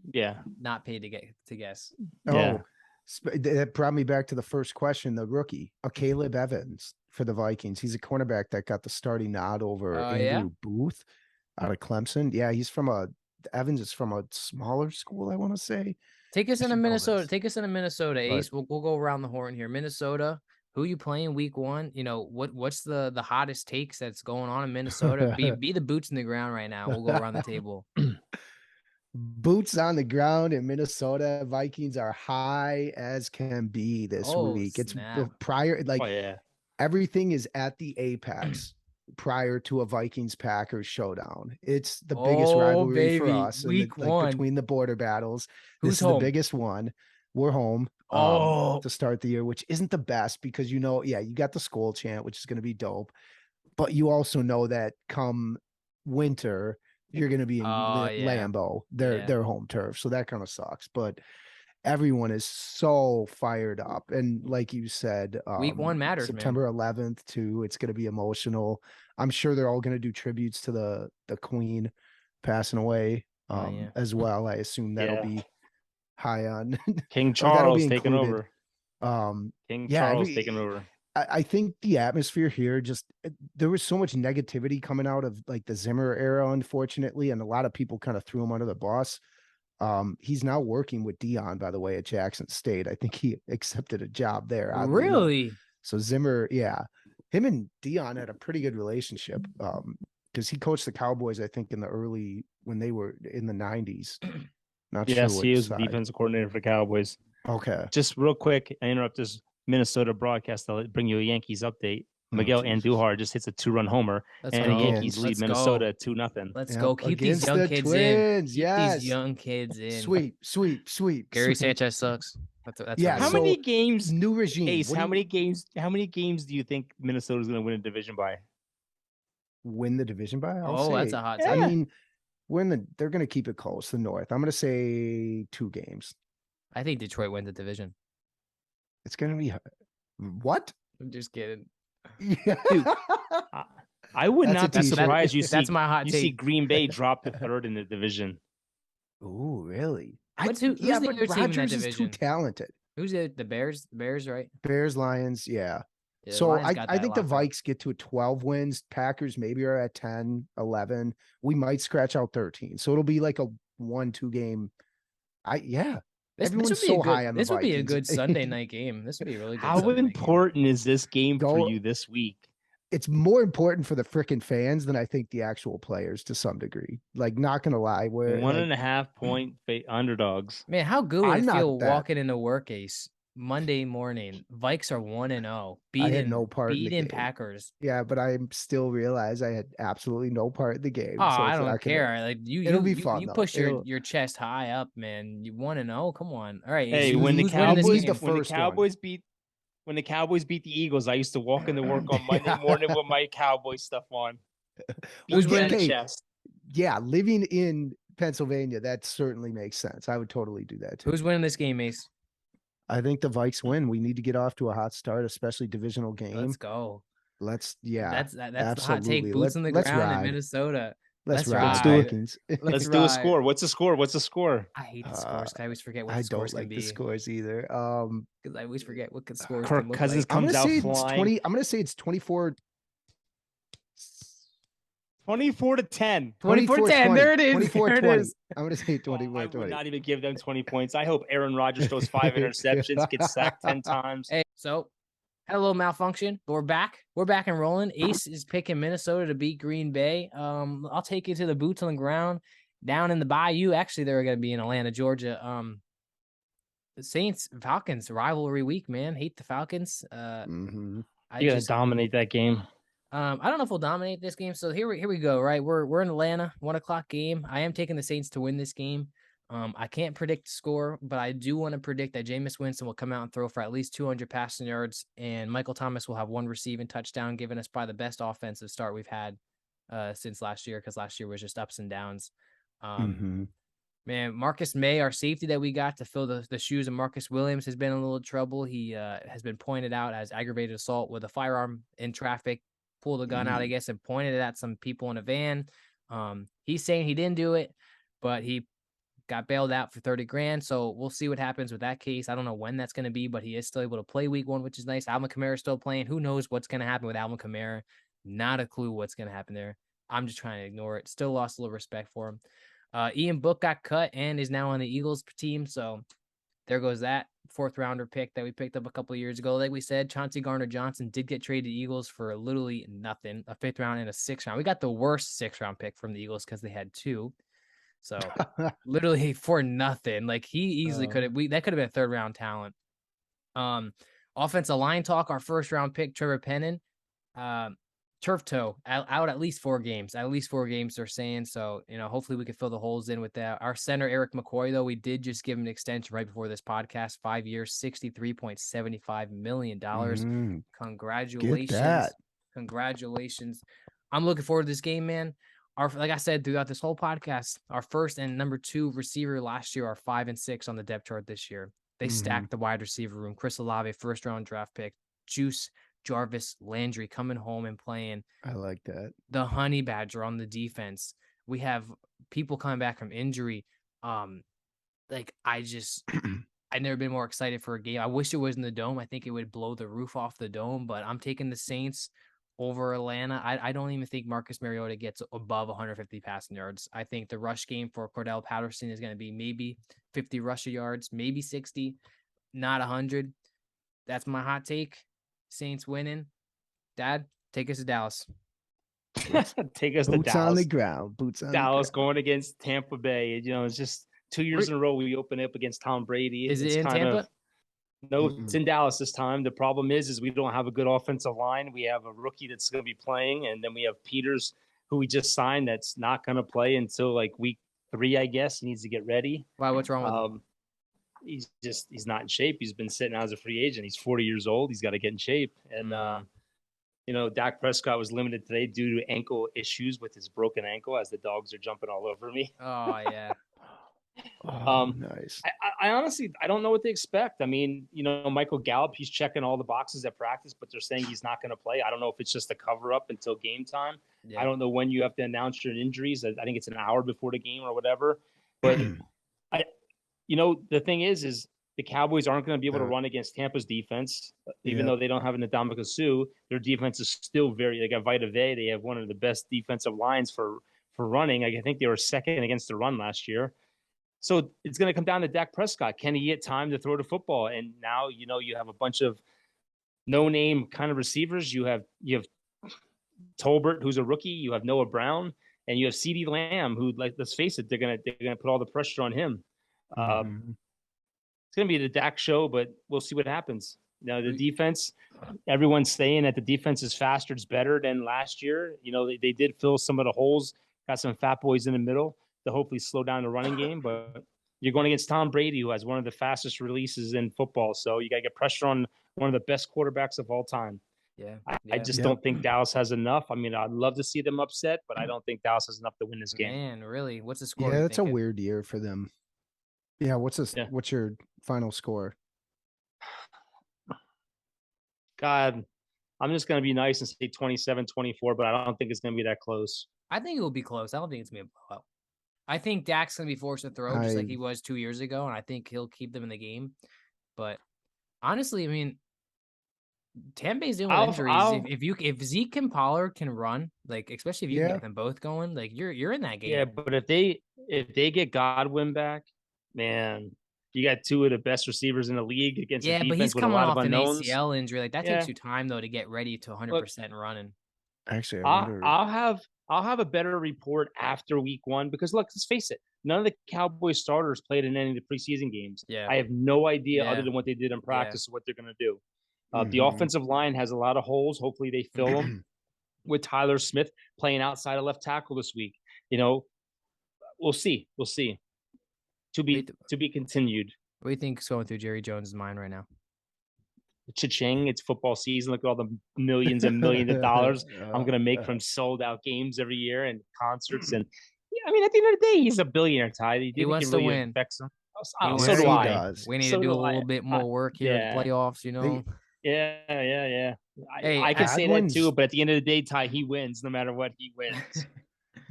not paid to guess. That brought me back to the first question. The rookie, Caleb Evans for the Vikings. He's a cornerback that got the starting nod over Andrew Booth out of Clemson. Yeah, Evans is from a smaller school, I want to say. Take us into Minnesota. Take us into Minnesota, Ace. We'll go around the horn here. Minnesota, who you playing week 1? You know, what's the hottest takes that's going on in Minnesota? Be the boots in the ground right now. We'll go around the table. Boots on the ground in Minnesota. Vikings are high as can be this week. It's prior, everything is at the apex prior to a Vikings Packers showdown. It's the biggest rivalry for us. Week 1 between the border battles. Who's this is home? the biggest one. We're home to start the year, which isn't the best because you got the Skol chant, which is going to be dope. But you also know that come winter, you're going to be in Lambeau, their home turf. So that kind of sucks. But everyone is so fired up. And like you said, week 1 matters, September 11th too. It's going to be emotional. I'm sure they're all going to do tributes to the Queen passing away as well. I assume that'll be high on King Charles taking over. King Charles taking over. I think the atmosphere here there was so much negativity coming out of like the Zimmer era, unfortunately, and a lot of people kind of threw him under the bus. He's now working with Dion, by the way, at Jackson State. I think he accepted a job there. oddly enough. Really? So Zimmer, yeah, him and Dion had a pretty good relationship. Because he coached the Cowboys, I think, when they were in the 90s. Not sure. Yes, what he is the side. defensive coordinator for Cowboys. Okay. Just real quick, I interrupt this Minnesota broadcast. I'll bring you a Yankees update. Miguel Jesus. Andujar just hits a 2-run homer, Let's and go. the Yankees Let's lead go. Minnesota 2-0. Let's Yep, go. Keep these against young the kids in. Twins, Keep yes. these young kids in. Sweep. Gary sweep. Sanchez sucks. That's Yeah, what How it so- is. many games? New regime. Ace, What do how you- many games do you think Minnesota's going to win a division by? Win the division by? Oh, that's a hot I take. mean, they're going to keep it close. The North. I'm going to say 2 games. I think Detroit wins the division. It's going to be what? I'm just kidding. Yeah. Dude, I would That's a not be t-shirt. surprised you see That's my hot you see take. Green Bay drop to 3rd in the division. Oh, really? Who's the yeah, other but team in that Rodgers is too division? talented. Who's the Bears? The Bears, right? Bears, Lions, yeah. Yeah, So Lions got I that think the locked up. Vikes get to 12 wins. Packers maybe are at 10, 11. We might scratch out 13. So it'll be like a 1-2 game. Everyone's would be so a good, high on the This would be a Vikings. good Sunday night game. This would be a really good. How Sunday night game. important is this game for Go- you this week? It's more important for the freaking fans than I think the actual players to some degree. Like, not gonna lie, where 1.5 point underdogs. Man, how good would I'm it not feel that- walking into work, Ace, Monday morning? Vikes are 1-0, I had beating no part in the beating game. Packers. yeah, but I still realize I had absolutely no part in the game. Oh, so I it's don't not gonna- care. Like It'll be fun, You though. push It'll- your chest high up, man. You 1-0. Come on. All right. Ace, Hey, who's when the winning this Cowboys game? the first one. When the Cowboys beat the Eagles, I used to walk into work on Monday morning with my Cowboy stuff on. Who's Beat winning? the Hey, chest. Yeah, living in Pennsylvania, that certainly makes sense. I would totally do that too. Who's winning this game, Ace? I think the Vikes win. We need to get off to a hot start, especially divisional game. Let's go. That's That's the hot absolutely. take. Boots on the Let's ground in ride. Minnesota. Let's let's ride, ride. Let's Vikings. Let's do ride. a score. What's the score? What's the score? I hate the scores. 'Cause I always forget what I the scores don't like can the be. scores either. Because I always forget what the scores Kirk can look Cousins like. I'm comes gonna out say it's flying. 20. I'm gonna say it's 24. 24-10. 24-10. There it is. 24 There it 20. is. I'm gonna say Oh, 24 I would 20. not even give them 20 points. I hope Aaron Rodgers throws 5 interceptions, gets sacked 10 times. Hey, so had a little malfunction, but we're back. We're back and rolling. Ace is picking Minnesota to beat Green Bay. I'll take you to the boots on the ground down in the Bayou. Actually, they're going to be in Atlanta, Georgia. The Saints Falcons rivalry week, man. Hate the Falcons. Mhm. You gotta dominate that game. I don't know if we'll dominate this game. So here we go. Right, we're in Atlanta, 1:00 game. I am taking the Saints to win this game. I can't predict the score, but I do want to predict that Jameis Winston will come out and throw for at least 200 passing yards, and Michael Thomas will have 1 receiving touchdown, giving us probably the best offensive start we've had since last year, because last year was just ups and downs. Mhm. Man, Marcus May, our safety that we got to fill the shoes of Marcus Williams, has been in a little trouble. He has been pointed out as aggravated assault with a firearm in traffic, pulled a gun out, I guess, and pointed it at some people in a van. He's saying he didn't do it, but he got bailed out for 30 grand. So we'll see what happens with that case. I don't know when that's going to be, but he is still able to play week 1, which is nice. Alvin Kamara is still playing. Who knows what's going to happen with Alvin Kamara? Not a clue what's going to happen there. I'm just trying to ignore it. Still lost a little respect for him. Ian Book got cut and is now on the Eagles team. So there goes that 4th rounder pick that we picked up a couple of years ago. Like we said, Chauncey Gardner-Johnson did get traded to Eagles for literally nothing, a 5th round and a 6th round. We got the worst 6th round pick from the Eagles because they had 2. So literally for nothing. Like he easily could have, that could have been a 3rd round talent. Offensive line talk, our 1st round pick, Trevor Pennon, turf toe out at least 4 games. At least 4 games, they're saying. So, hopefully we can fill the holes in with that. Our center, Eric McCoy, though, we did just give him an extension right before this podcast, 5 years, $63.75 million. Mhm. Congratulations. Get that. Congratulations. I'm looking forward to this game, man. Like I said, throughout this whole podcast, our 1st and number 2 receiver last year are 5 and 6 on the depth chart this year. They stacked the wide receiver room. Chris Olave, 1st round draft pick. Juice, Jarvis, Landry coming home and playing. I like that. The Honey Badger on the defense. We have people coming back from injury. I I've never been more excited for a game. I wish it was in the dome. I think it would blow the roof off the dome, but I'm taking the Saints over Atlanta. I don't even think Marcus Mariota gets above 150 passing yards. I think the rush game for Cordell Patterson is going to be maybe 50 rushing yards, maybe 60, not 100. That's my hot take. Saints winning. Dad, take us to Dallas. Take us to Boots on the Dallas. ground. Boots on Dallas the ground. going against Tampa Bay. You know, it's just 2 years in a row we open up against Tom Brady. Is it It's in kind Tampa? of no, it's in Dallas this time. The problem is we don't have a good offensive line. We have a rookie that's going to be playing, and then we have Peters, who we just signed, that's not going to play until like week 3, I guess. He needs to get ready. Why? What's wrong with him? He's not in shape. He's been sitting out as a free agent. He's 40 years old. He's got to get in shape. And you know, Dak Prescott was limited today due to ankle issues with his broken ankle as the dogs are jumping all over me. Oh, yeah. Nice. I honestly, I don't know what to expect. I mean, you know, Michael Gallup, he's checking all the boxes at practice, but they're saying he's not going to play. I don't know if it's just a cover up until game time. Yeah. I don't know when you have to announce your injuries. I think it's an hour before the game or whatever. But you know, the thing is the Cowboys aren't going to be able to run against Tampa's defense, even though they don't have an Ndamukong Suh. Their defense is still they got Vita Vea. They have one of the best defensive lines for running. I think they were second against the run last year. So it's going to come down to Dak Prescott. Can he get time to throw the football? And now, you know, you have a bunch of no-name kind of receivers. You have Tolbert, who's a rookie. You have Noah Brown, and you have CeeDee Lamb, who, like, let's face it, they're gonna put all the pressure on him. It's going to be the Dak show, but we'll see what happens. Now, the defense, everyone's saying that the defense is faster, it's better than last year. You know, they did fill some of the holes, got some fat boys in the middle to hopefully slow down the running game. But you're going against Tom Brady, who has one of the fastest releases in football. So you got to get pressure on one of the best quarterbacks of all time. Yeah. I just don't think Dallas has enough. I mean, I'd love to see them upset, but I don't think Dallas has enough to win this game. Man, really? What's the score? Yeah, that's a weird year for them. Yeah, what's your final score? God, I'm just going to be nice and say 27-24, but I don't think it's going to be that close. I think it will be close. I don't think it's going to be a blowout. I think Dak's going to be forced to throw just like he was 2 years ago, and I think he'll keep them in the game. But honestly, I mean, Tampa Bay's dealing with injuries. If Zeke and Pollard can run, like especially if you can get them both going, like you're in that game. Yeah, but if they get Godwin back, man, you got two of the best receivers in the league against a defense but he's with coming a lot off of an unknowns. ACL injury. Like that takes you time though to get ready to 100% running. Actually, I'll have a better report after week 1 because look, let's face it, none of the Cowboys starters played in any of the preseason games. Yeah, I have no idea other than what they did in practice what they're going to do. The offensive line has a lot of holes. Hopefully they fill them with Tyler Smith playing outside of left tackle this week. You know, we'll see. To be continued. What do you think is going through Jerry Jones' mind right now? Cha-ching, it's football season. Look at all the millions and millions of dollars I'm going to make from sold out games every year and concerts. And I mean, at the end of the day, he's a billionaire, Ty. He wants to win. So do I. Does. We need to do a little bit more work here in the playoffs, you know? Yeah. Hey, I can say that too, but at the end of the day, Ty, he wins no matter what. He wins.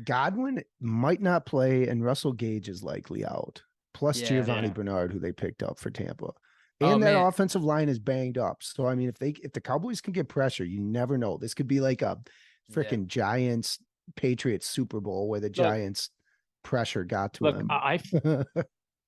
Godwin might not play, and Russell Gage is likely out. Plus Giovanni Bernard, who they picked up for Tampa. And that offensive line is banged up. So, I mean, if the Cowboys can get pressure, you never know. This could be like a freaking Giants Patriots Super Bowl where the Giants pressure got to them.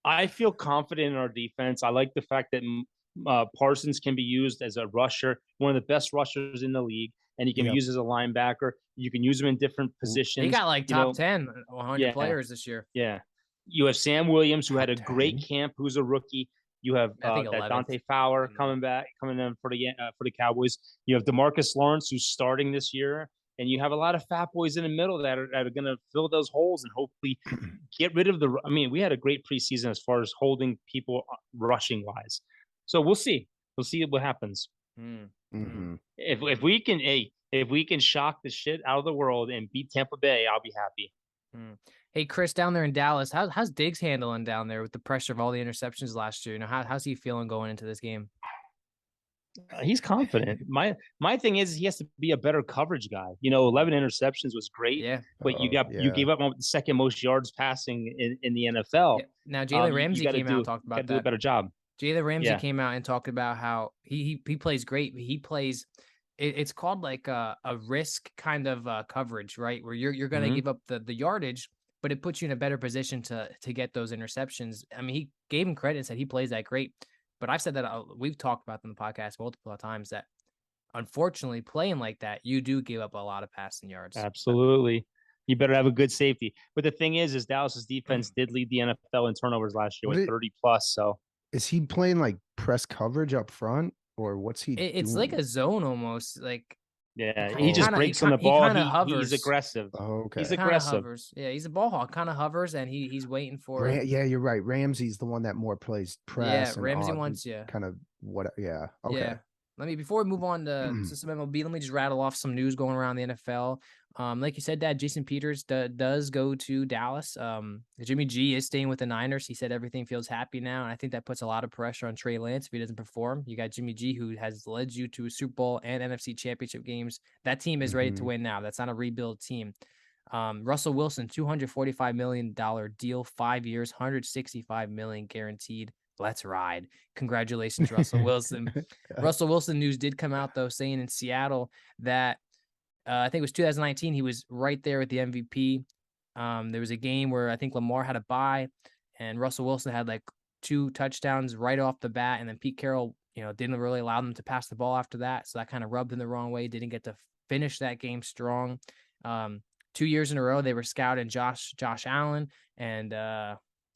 I feel confident in our defense. I like the fact that Parsons can be used as a rusher, one of the best rushers in the league, and he can be used as a linebacker. You can use him in different positions. He got like top 10, 100 players this year. Yeah. You have Sam Williams, who had a great camp, who's a rookie. You have that Dante Fowler coming in for the Cowboys. You have DeMarcus Lawrence, who's starting this year, and you have a lot of fat boys in the middle that are going to fill those holes and hopefully get rid of the. I mean, we had a great preseason as far as holding people rushing wise. So we'll see. We'll see what happens. If we can shock the shit out of the world and beat Tampa Bay, I'll be happy. Hey, Chris, down there in Dallas, how's Diggs handling down there with the pressure of all the interceptions last year? You know, how's he feeling going into this game? He's confident. My thing is he has to be a better coverage guy. You know, 11 interceptions was great, but you gave up the second most yards passing in the NFL. Yeah. Now Jalen Ramsey came out and talked about that. Do a better job. Jalen Ramsey Yeah. came out and talked about how he plays great. He plays. It's called like a risk kind of coverage, right? Where you're going to Mhm. give up the yardage, but it puts you in a better position to get those interceptions. I mean, he gave him credit and said he plays that great. But I've said that we've talked about in the podcast multiple times that unfortunately playing like that, you do give up a lot of passing yards. Absolutely. You better have a good safety. But the thing is Dallas's defense did lead the NFL in turnovers last year with 30 plus. So is he playing like press coverage up front, or what's he It's doing? like a zone almost. Like yeah, He he just kinda- breaks he on the ki- he ball. kinda He's hovers. aggressive. Oh, okay. He's kind of aggressive. hovers. Yeah, he's a ball hawk. Kind of hovers, and he's waiting for. Yeah, you're right. Ramsey's the one that more plays press. Yeah, Ramsey wants you. Kind of what? Yeah. Okay. Yeah. Before we move on to some MLB, let me just rattle off some news going around the NFL. Like you said, Dad, Jason Peters does go to Dallas. Jimmy G is staying with the Niners. He said everything feels happy now, and I think that puts a lot of pressure on Trey Lance if he doesn't perform. You got Jimmy G, who has led you to a Super Bowl and NFC Championship games. That team is ready to win now. That's not a rebuild team. Russell Wilson, $245 million deal, 5 years, $165 million guaranteed. Let's ride. Congratulations, Russell Wilson. Russell Wilson news did come out, though, saying in Seattle that I think it was 2019, he was right there with the MVP. There was a game where I think Lamar had a bye, and Russell Wilson had like 2 touchdowns right off the bat, and then Pete Carroll, didn't really allow them to pass the ball after that, so that kind of rubbed him the wrong way. Didn't get to finish that game strong. 2 years in a row, they were scouting Josh Allen, and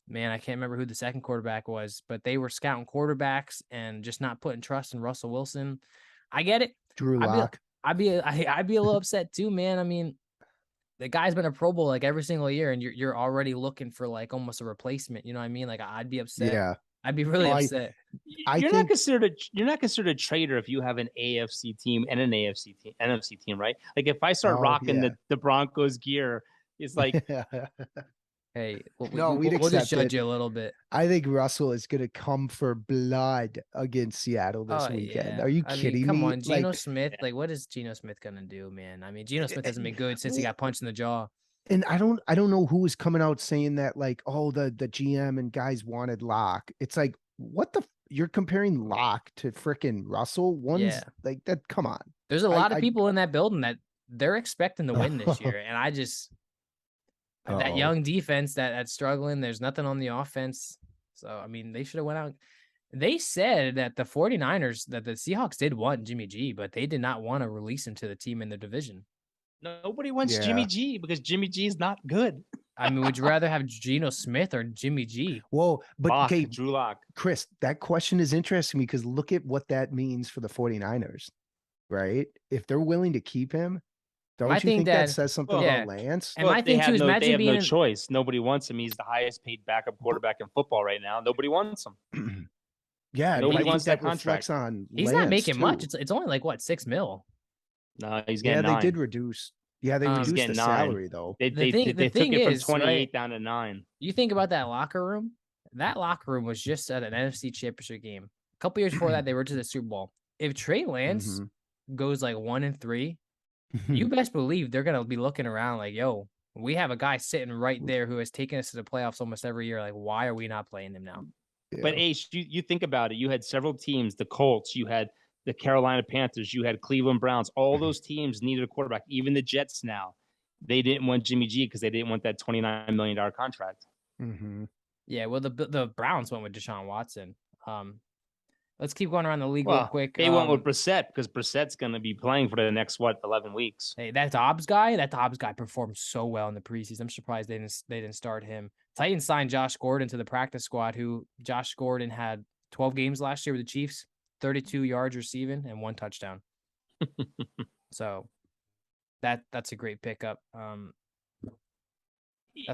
man, I can't remember who the second quarterback was, but they were scouting quarterbacks and just not putting trust in Russell Wilson. I get it. Drew Lock. I'd be a little upset too, man. I mean, the guy's been a Pro Bowl like every single year, and you're already looking for like almost a replacement. You know what I mean? Like I'd be upset. Yeah. I'd be really upset. You're not considered a trader if you have an AFC team and an NFC team, right? Like if I start rocking the Broncos gear, it's like hey, we'll just judge you a little bit. I think Russell is going to come for blood against Seattle this weekend. Yeah. Are you kidding me? Come on, Geno Smith. Like, what is Geno Smith gonna do, man? I mean, Geno Smith hasn't been good since he got punched in the jaw. And I don't know who was coming out saying that, like, oh, the GM and guys wanted Locke. It's like, what the? You're comparing Locke to freaking Russell? One's like that. Come on. There's a lot of people in that building that they're expecting to win this year, and I just. That young defense that's struggling. There's nothing on the offense. So, I mean, they should have went out. They said that the 49ers, that the Seahawks did want Jimmy G, but they did not want to release him to the team in the division. Nobody wants Jimmy G because Jimmy G is not good. I mean, would you rather have Geno Smith or Jimmy G? Whoa, but Drew Lock. Chris, that question is interesting because look at what that means for the 49ers, right? If they're willing to keep him, don't you think that says something about Lance? And my thing too is they have no choice. Nobody wants him. He's the highest paid backup quarterback in football right now. Nobody wants him. Nobody wants that contract. He's not making much. It's only like what, $6 million. No, he's getting they did reduce. Yeah, they reduced the salary though. They took it from 28 down to 9. You think about that locker room. That locker room was just at an NFC Championship game. A couple years before that, they were to the Super Bowl. If Trey Lance goes like 1-3. You best believe they're going to be looking around like, yo, we have a guy sitting right there who has taken us to the playoffs almost every year. Like, why are we not playing him now? Yeah. But Ace, you think about it. You had several teams, the Colts, you had the Carolina Panthers, you had Cleveland Browns. All those teams needed a quarterback. Even the Jets now. They didn't want Jimmy G because they didn't want that $29 million contract. Yeah, well, the Browns went with Deshaun Watson. Let's keep going around the league real quick. They went with Brissett because Brissett's going to be playing for the next 11 weeks. Hey, that Dobbs guy performed so well in the preseason. I'm surprised they didn't start him. Titans signed Josh Gordon to the practice squad. Who Josh Gordon had 12 games last year with the Chiefs, 32 yards receiving and 1 touchdown. So that's a great pickup.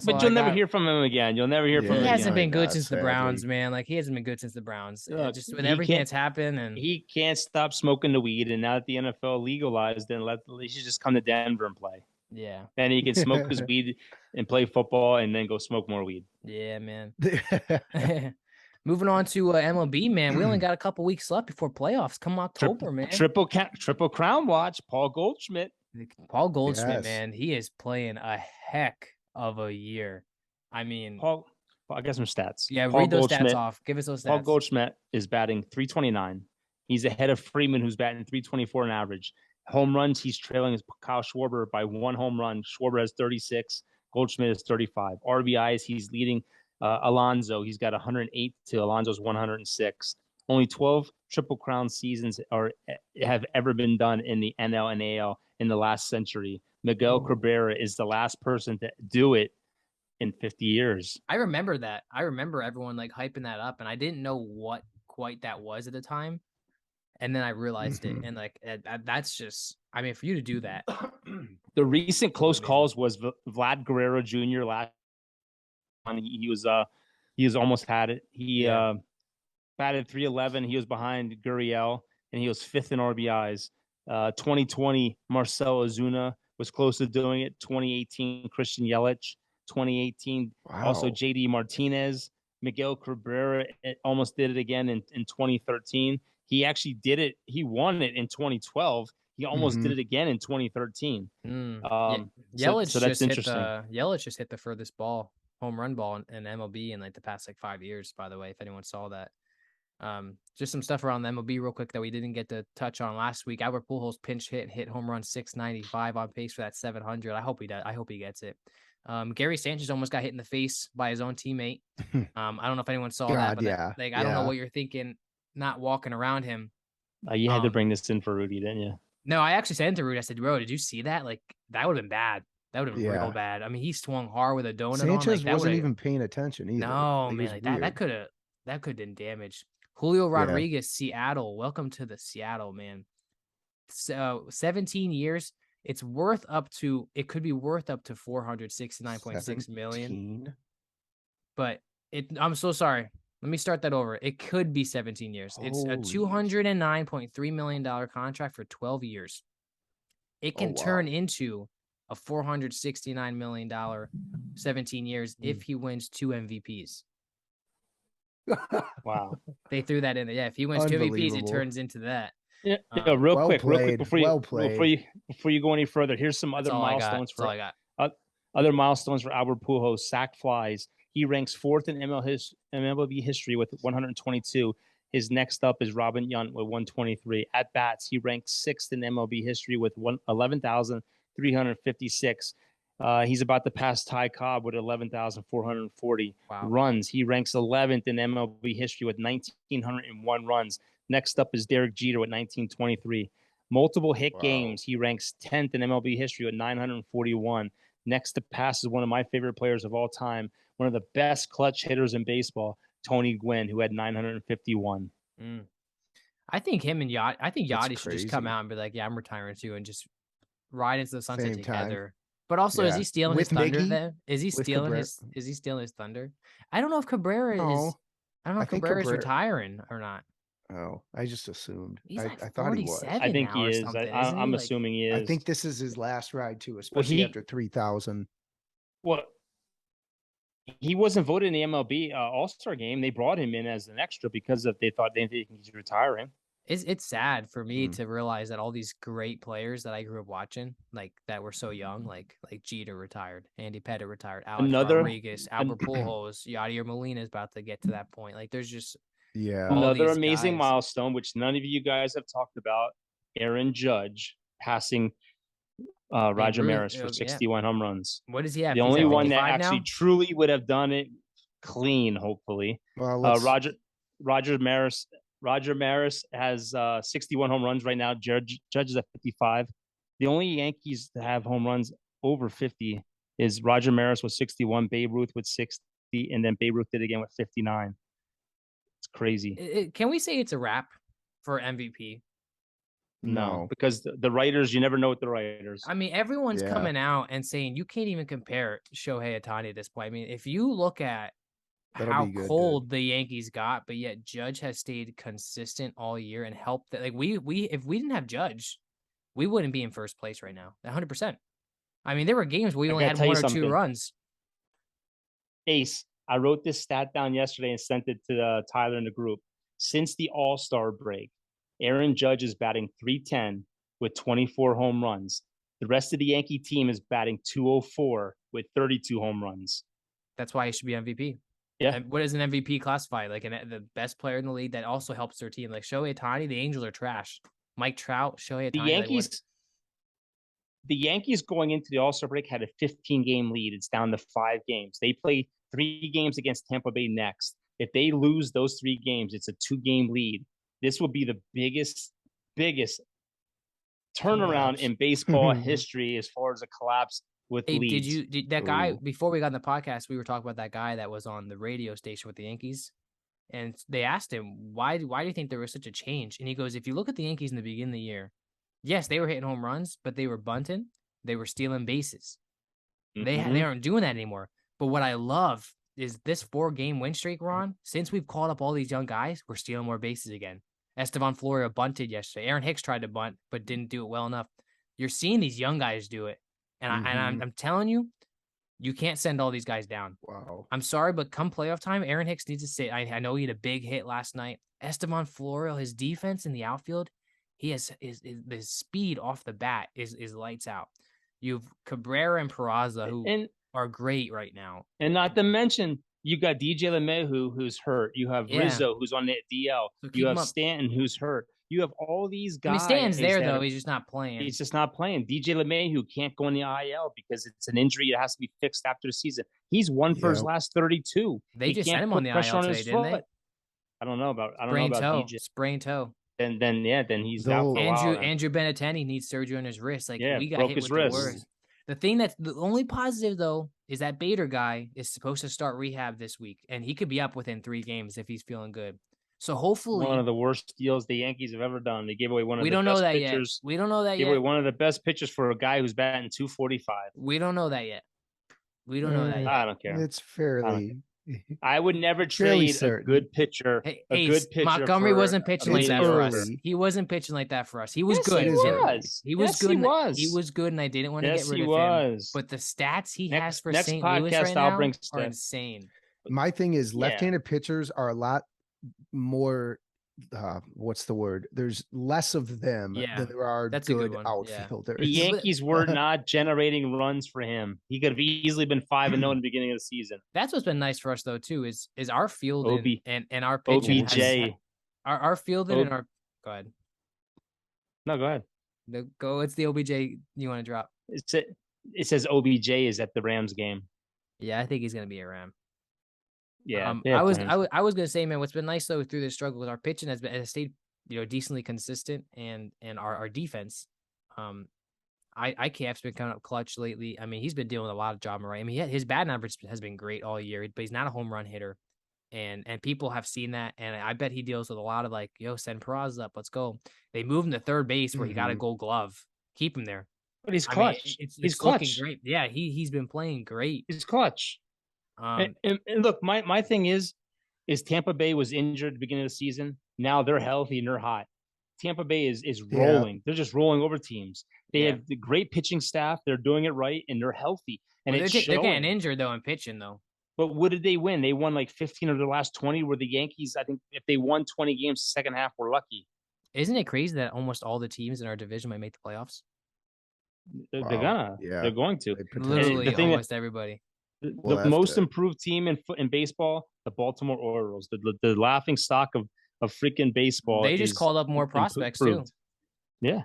But you'll never hear from him again. You'll never hear from him again. He hasn't been good since the Browns, man. Like, he hasn't been good since the Browns. Just with everything that's happened. And he can't stop smoking the weed. And now that the NFL legalized, then he should just come to Denver and play. Yeah. And he can smoke his weed and play football and then go smoke more weed. Yeah, man. Moving on to MLB, man. We only got a couple weeks left before playoffs. Come October, man. Triple crown watch. Paul Goldschmidt. Yes. Man. He is playing a heck of a year. I mean, Paul I got some stats. Yeah, Paul read those stats Goldschmidt, off. Give us those Paul stats. Goldschmidt is batting 329. He's ahead of Freeman, who's batting 324 on average. Home runs, he's trailing Kyle Schwarber by 1 home run. Schwarber has 36. Goldschmidt is 35. RBIs, he's leading Alonso. He's got 108 to Alonso's 106. Only 12 Triple Crown seasons have ever been done in the NL and AL in the last century. Miguel Cabrera is the last person to do it in 50 years. I remember that. I remember everyone like hyping that up, and I didn't know what quite that was at the time. And then I realized it, and like that's just. I mean, for you to do that. The recent close calls was Vlad Guerrero Jr. last. He was almost had it. He batted 311. He was behind Gurriel, and he was 5th in RBIs. 2020, Marcell Ozuna was close to doing it. 2018, Christian Yelich. 2018, also JD Martinez. Miguel Cabrera almost did it again in 2013. He actually did it. He won it in 2012. He almost did it again in 2013. Yelich so that's interesting. Yelich just hit the furthest home run ball in MLB in like the past like 5 years, by the way, if anyone saw that. Just some stuff around the MLB real quick that we didn't get to touch on last week. Albert Pujols pinch hit home run 695 on pace for that 700. I hope he does. I hope he gets it. Gary Sanchez almost got hit in the face by his own teammate. I don't know if anyone saw that, but I don't know what you're thinking, not walking around him. You had to bring this in for Rudy, didn't you? No, I actually said to Rudy, I said, bro, did you see that? Like, that would have been bad. That would have been real bad. I mean, he swung hard with a donut Sanchez on. wasn't even paying attention either. No, man, like that could have done damage. Julio Rodriguez, Seattle. Welcome to the Seattle, man. So 17 years. It could be worth up to 469.6 million. But I'm so sorry. Let me start that over. It could be 17 years. It's a $209.3 million contract for 12 years. It can turn into a $469 million 17 years if he wins 2 MVPs. Wow. They threw that in there. Yeah, if he wins 2 MVPs, it turns into that. Yeah, real quick before you go any further, here's some other milestones other milestones for Albert Pujols. Sack flies. He ranks 4th in MLB history with 122. His next up is Robin Yount with 123. At bats, he ranks 6th in MLB history with 11,356. He's about to pass Ty Cobb with 11,440 runs. He ranks 11th in MLB history with 1,901 runs. Next up is Derek Jeter with 1923. Multiple hit games. He ranks 10th in MLB history with 941. Next to pass is one of my favorite players of all time, one of the best clutch hitters in baseball, Tony Gwynn, who had 951. I think him and Yachty should just come out and be like, yeah, I'm retiring too, and just ride into the sunset together. But also, is he stealing his thunder then? Is he stealing his thunder? I don't know if Cabrera is. I don't know if Cabrera is retiring or not. Oh, I just assumed. He's like I thought he was. I think he is. I'm assuming he is. I think this is his last ride too, especially after 3,000. Well, he wasn't voted in the MLB All-Star game. They brought him in as an extra because they didn't think he's retiring. It's sad for me to realize that all these great players that I grew up watching, like that were so young, like Jeter retired, Andy Pettitte retired, Alex Rodriguez, Albert Pujols, Yadier Molina is about to get to that point. Like there's just another amazing milestone, which none of you guys have talked about. Aaron Judge passing Roger Maris for 61 home runs. What does he have? The only one that actually truly would have done it clean, hopefully. Well, Roger Maris has 61 home runs right now. Judge is at 55. The only Yankees to have home runs over 50 is Roger Maris with 61, Babe Ruth with 60, and then Babe Ruth did again with 59. It's crazy. Can we say it's a wrap for MVP? No, because the writers, you never know what the writers. I mean, everyone's coming out and saying you can't even compare Shohei Ohtani at this point. I mean, if you look at how cold the Yankees got, but yet Judge has stayed consistent all year and helped that. Like we if we didn't have Judge, we wouldn't be in first place right now. 100%. I mean, there were games where we only had 1 or 2 runs. Ace, I wrote this stat down yesterday and sent it to Tyler in the group. Since the All-Star break, Aaron Judge is batting .310 with 24 home runs. The rest of the Yankee team is batting .204 with 32 home runs. That's why he should be MVP. Yeah. And what does an MVP classify? Like the best player in the league that also helps their team. Like Shohei Ohtani, the Angels are trash. Mike Trout, Shohei Ohtani. The Yankees, the Yankees going into the All-Star break had a 15-game lead. It's down to 5 games. They play 3 games against Tampa Bay next. If they lose those 3 games, it's a 2-game lead. This will be the biggest turnaround in baseball history as far as a collapse with leads. Did that guy, before we got in the podcast, we were talking about that guy that was on the radio station with the Yankees. And they asked him, why do you think there was such a change? And he goes, if you look at the Yankees in the beginning of the year, yes, they were hitting home runs, but they were bunting. They were stealing bases. They aren't doing that anymore. But what I love is this 4-game win streak, Ron. Since we've called up all these young guys, we're stealing more bases again. Estevan Florial bunted yesterday. Aaron Hicks tried to bunt, but didn't do it well enough. You're seeing these young guys do it. And I'm telling you, you can't send all these guys down. Wow. I'm sorry, but come playoff time, Aaron Hicks needs to sit. I know he had a big hit last night. Estevan Florial, his defense in the outfield, he has his speed off the bat is lights out. You've Cabrera and Peraza who are great right now. And not to mention, you got DJ LeMahieu who's hurt. You have Rizzo who's on the DL. So you have Stanton who's hurt. You have all these guys. I mean, Stanton's there though. He's just not playing. He's just not playing. DJ LeMahieu can't go in the IL because it's an injury that has to be fixed after the season. He's won for his last 32. They just sent him on the IL today, didn't they? I don't know about DJ. Sprained toe. Then he's out for a while. Andrew Benintendi needs surgery on his wrist. Like we got hit with the worst. The thing that's the only positive though is that Bader guy is supposed to start rehab this week, and he could be up within 3 games if he's feeling good. So hopefully, one of the worst deals the Yankees have ever done. They gave away one of the best pitchers. We don't know that yet. We don't know that yet. Gave away one of the best pitchers for a guy who's batting .245. We don't know that yet. We don't know that yet. I don't care. It's fairly. I would never trade a good pitcher. Good pitcher. Montgomery wasn't pitching like that for us. He wasn't pitching like that for us. He was good. He was good. He was good, and I didn't want to get rid of him. But the stats he has for St. Louis right now are insane. My thing is, left-handed pitchers are a lot more. What's the word? There's less of them than there are good outfielders. The Yankees were not generating runs for him. He could have easily been 5-0 in the beginning of the season. That's what's been nice for us though too. Is our fielding and our pitching. OBJ. Our fielding and our. Go ahead. No, go ahead. It's the OBJ you want to drop. It says OBJ is at the Rams game. Yeah, I think he's gonna be a Ram. Yeah, I was gonna say, man, what's been nice though through this struggle with our pitching has stayed, decently consistent, and our defense, IKF's been coming up clutch lately. I mean, he's been dealing with a lot of job right. I mean, his batting average has been great all year, but he's not a home run hitter, and people have seen that, and I bet he deals with a lot of like, send Peraza up, let's go. They moved him to third base where he got a Gold Glove, keep him there. But he's clutch. He's clutch. Great. Yeah, he's been playing great. He's clutch. And look, my thing is Tampa Bay was injured at the beginning of the season. Now they're healthy and they're hot. Tampa Bay is rolling. Yeah. They're just rolling over teams. They have the great pitching staff. They're doing it right, and they're healthy. And they're getting injured though in pitching though. But what did they win? They won like 15 of their last 20. Where the Yankees, I think, if they won 20 games the second half, we're lucky. Isn't it crazy that almost all the teams in our division might make the playoffs? They're going to. Literally, almost everybody. The most improved team in baseball, the Baltimore Orioles, the laughing stock of freaking baseball. They just called up more prospects too. Yeah.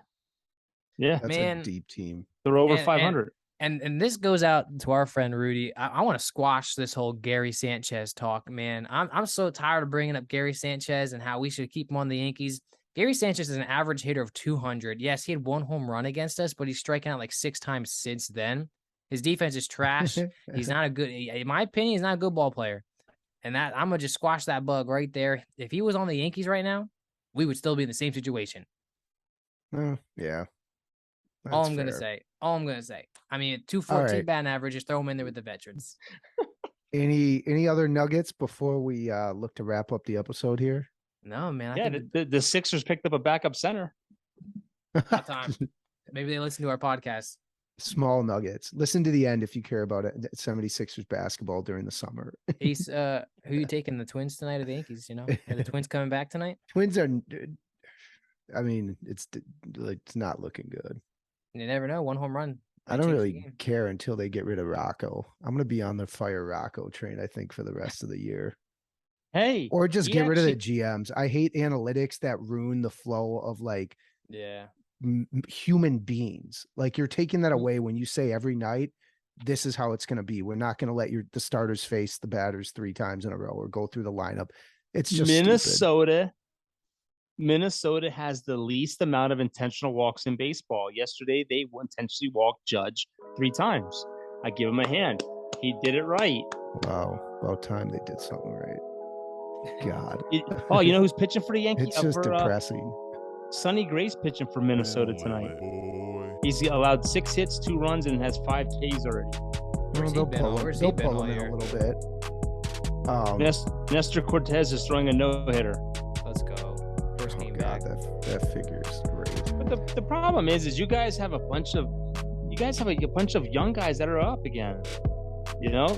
That's a deep team. They're over 500. And this goes out to our friend Rudy. I want to squash this whole Gary Sanchez talk, man. I'm so tired of bringing up Gary Sanchez and how we should keep him on the Yankees. Gary Sanchez is an average hitter of 200. Yes, he had 1 home run against us, but he's striking out like 6 times since then. His defense is trash. He's not a good, in my opinion, he's not a good ball player. And that I'm going to just squash that bug right there. If he was on the Yankees right now, we would still be in the same situation. Yeah. All I'm going to say. I mean, 214 batting average, just throw him in there with the veterans. Any other nuggets before we look to wrap up the episode here? No, man. I think the Sixers picked up a backup center. Time. Maybe they listen to our podcast. Small nuggets. Listen to the end if you care about it. 76ers basketball during the summer. Ace, who you taking, the Twins tonight or the Yankees? Are the Twins coming back tonight? Twins are. I mean, it's not looking good. You never know. 1 home run. I don't change the really game. care until they get rid of Rocco. I'm going to be on the fire Rocco train, I think, for the rest of the year. Hey, Or just he get rid of the actually- GMs. I hate analytics that ruin the flow of like Yeah. human beings. Like you're taking Mm. that away when you say every night, this is how it's going to be. We're not going to let the starters face the batters 3 times in a row or go through the lineup. It's just stupid. Minnesota has the least amount of intentional walks in baseball. Yesterday, they intentionally walked Judge 3 times. I give him a hand. He did it right. Wow. About time they did something right. God. You know who's pitching for the Yankees? It's just depressing. Sonny Gray's pitching for Minnesota tonight. Boy. He's allowed 6 hits, 2 runs, and has 5 Ks already. Where's he They'll been? pull Where's him, he they'll been pull all him in year? a little bit. Nestor Cortez is throwing a no-hitter. Let's go. First Oh game God, back. that figure's great. But the problem is you guys have a bunch of young guys that are up again. You know,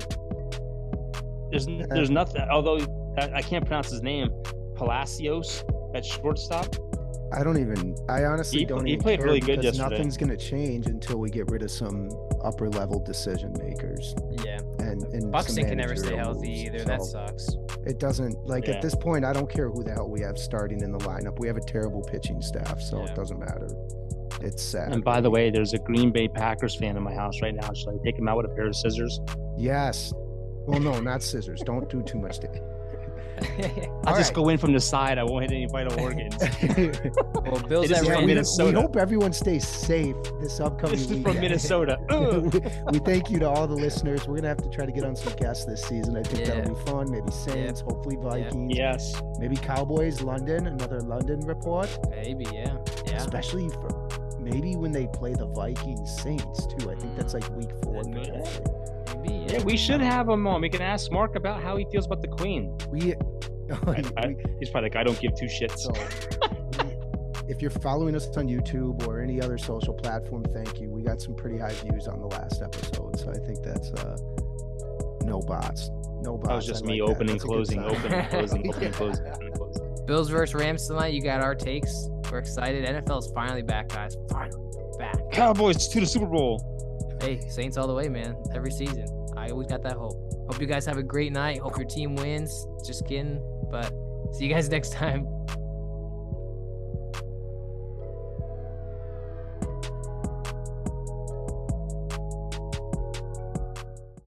there's nothing. Although I can't pronounce his name, Palacios at shortstop. I honestly don't he even played care really good because yesterday. nothing's going to change until we get rid of some upper level decision makers. Yeah. And some Buxton can never stay managerial healthy moves. either. That So sucks. it doesn't Yeah. at this point, I don't care who the hell we have starting in the lineup. We have a terrible pitching staff, so Yeah. it doesn't matter. It's sad. And by the way, there's a Green Bay Packers fan in my house right now. Should I take him out with a pair of scissors? Yes. Well, no, not scissors. Don't do too much. I'll just go in from the side. I won't hit any vital organs. Well, Bills It is that from ran. we Minnesota. hope everyone stays safe this upcoming This is weekend. from Minnesota. we thank you to all the listeners. We're gonna have to try to get on some guests this season. I think that'll be fun. Maybe Saints, hopefully Vikings. Yes. Maybe Cowboys, London, another London report. Maybe, yeah. Yeah. Especially for maybe when they play the Vikings Saints too. I think that's like week 4. Yeah. potentially. Maybe, Yeah, we should have him on. We can ask Mark about how he feels about the Queen. He's probably like, I don't give 2 shits. So, if you're following us on YouTube or any other social platform, thank you. We got some pretty high views on the last episode, so I think that's no bots. No bots. That was just I me like that. opening, That's a good closing, sign. opening, closing, opening, Yeah. closing, opening, closing. Bills versus Rams tonight. You got our takes. We're excited. NFL's finally back, guys. Finally back. Cowboys to the Super Bowl. Hey, Saints all the way, man. Every season. I always got that hope. Hope you guys have a great night. Hope your team wins. Just kidding. But see you guys next time.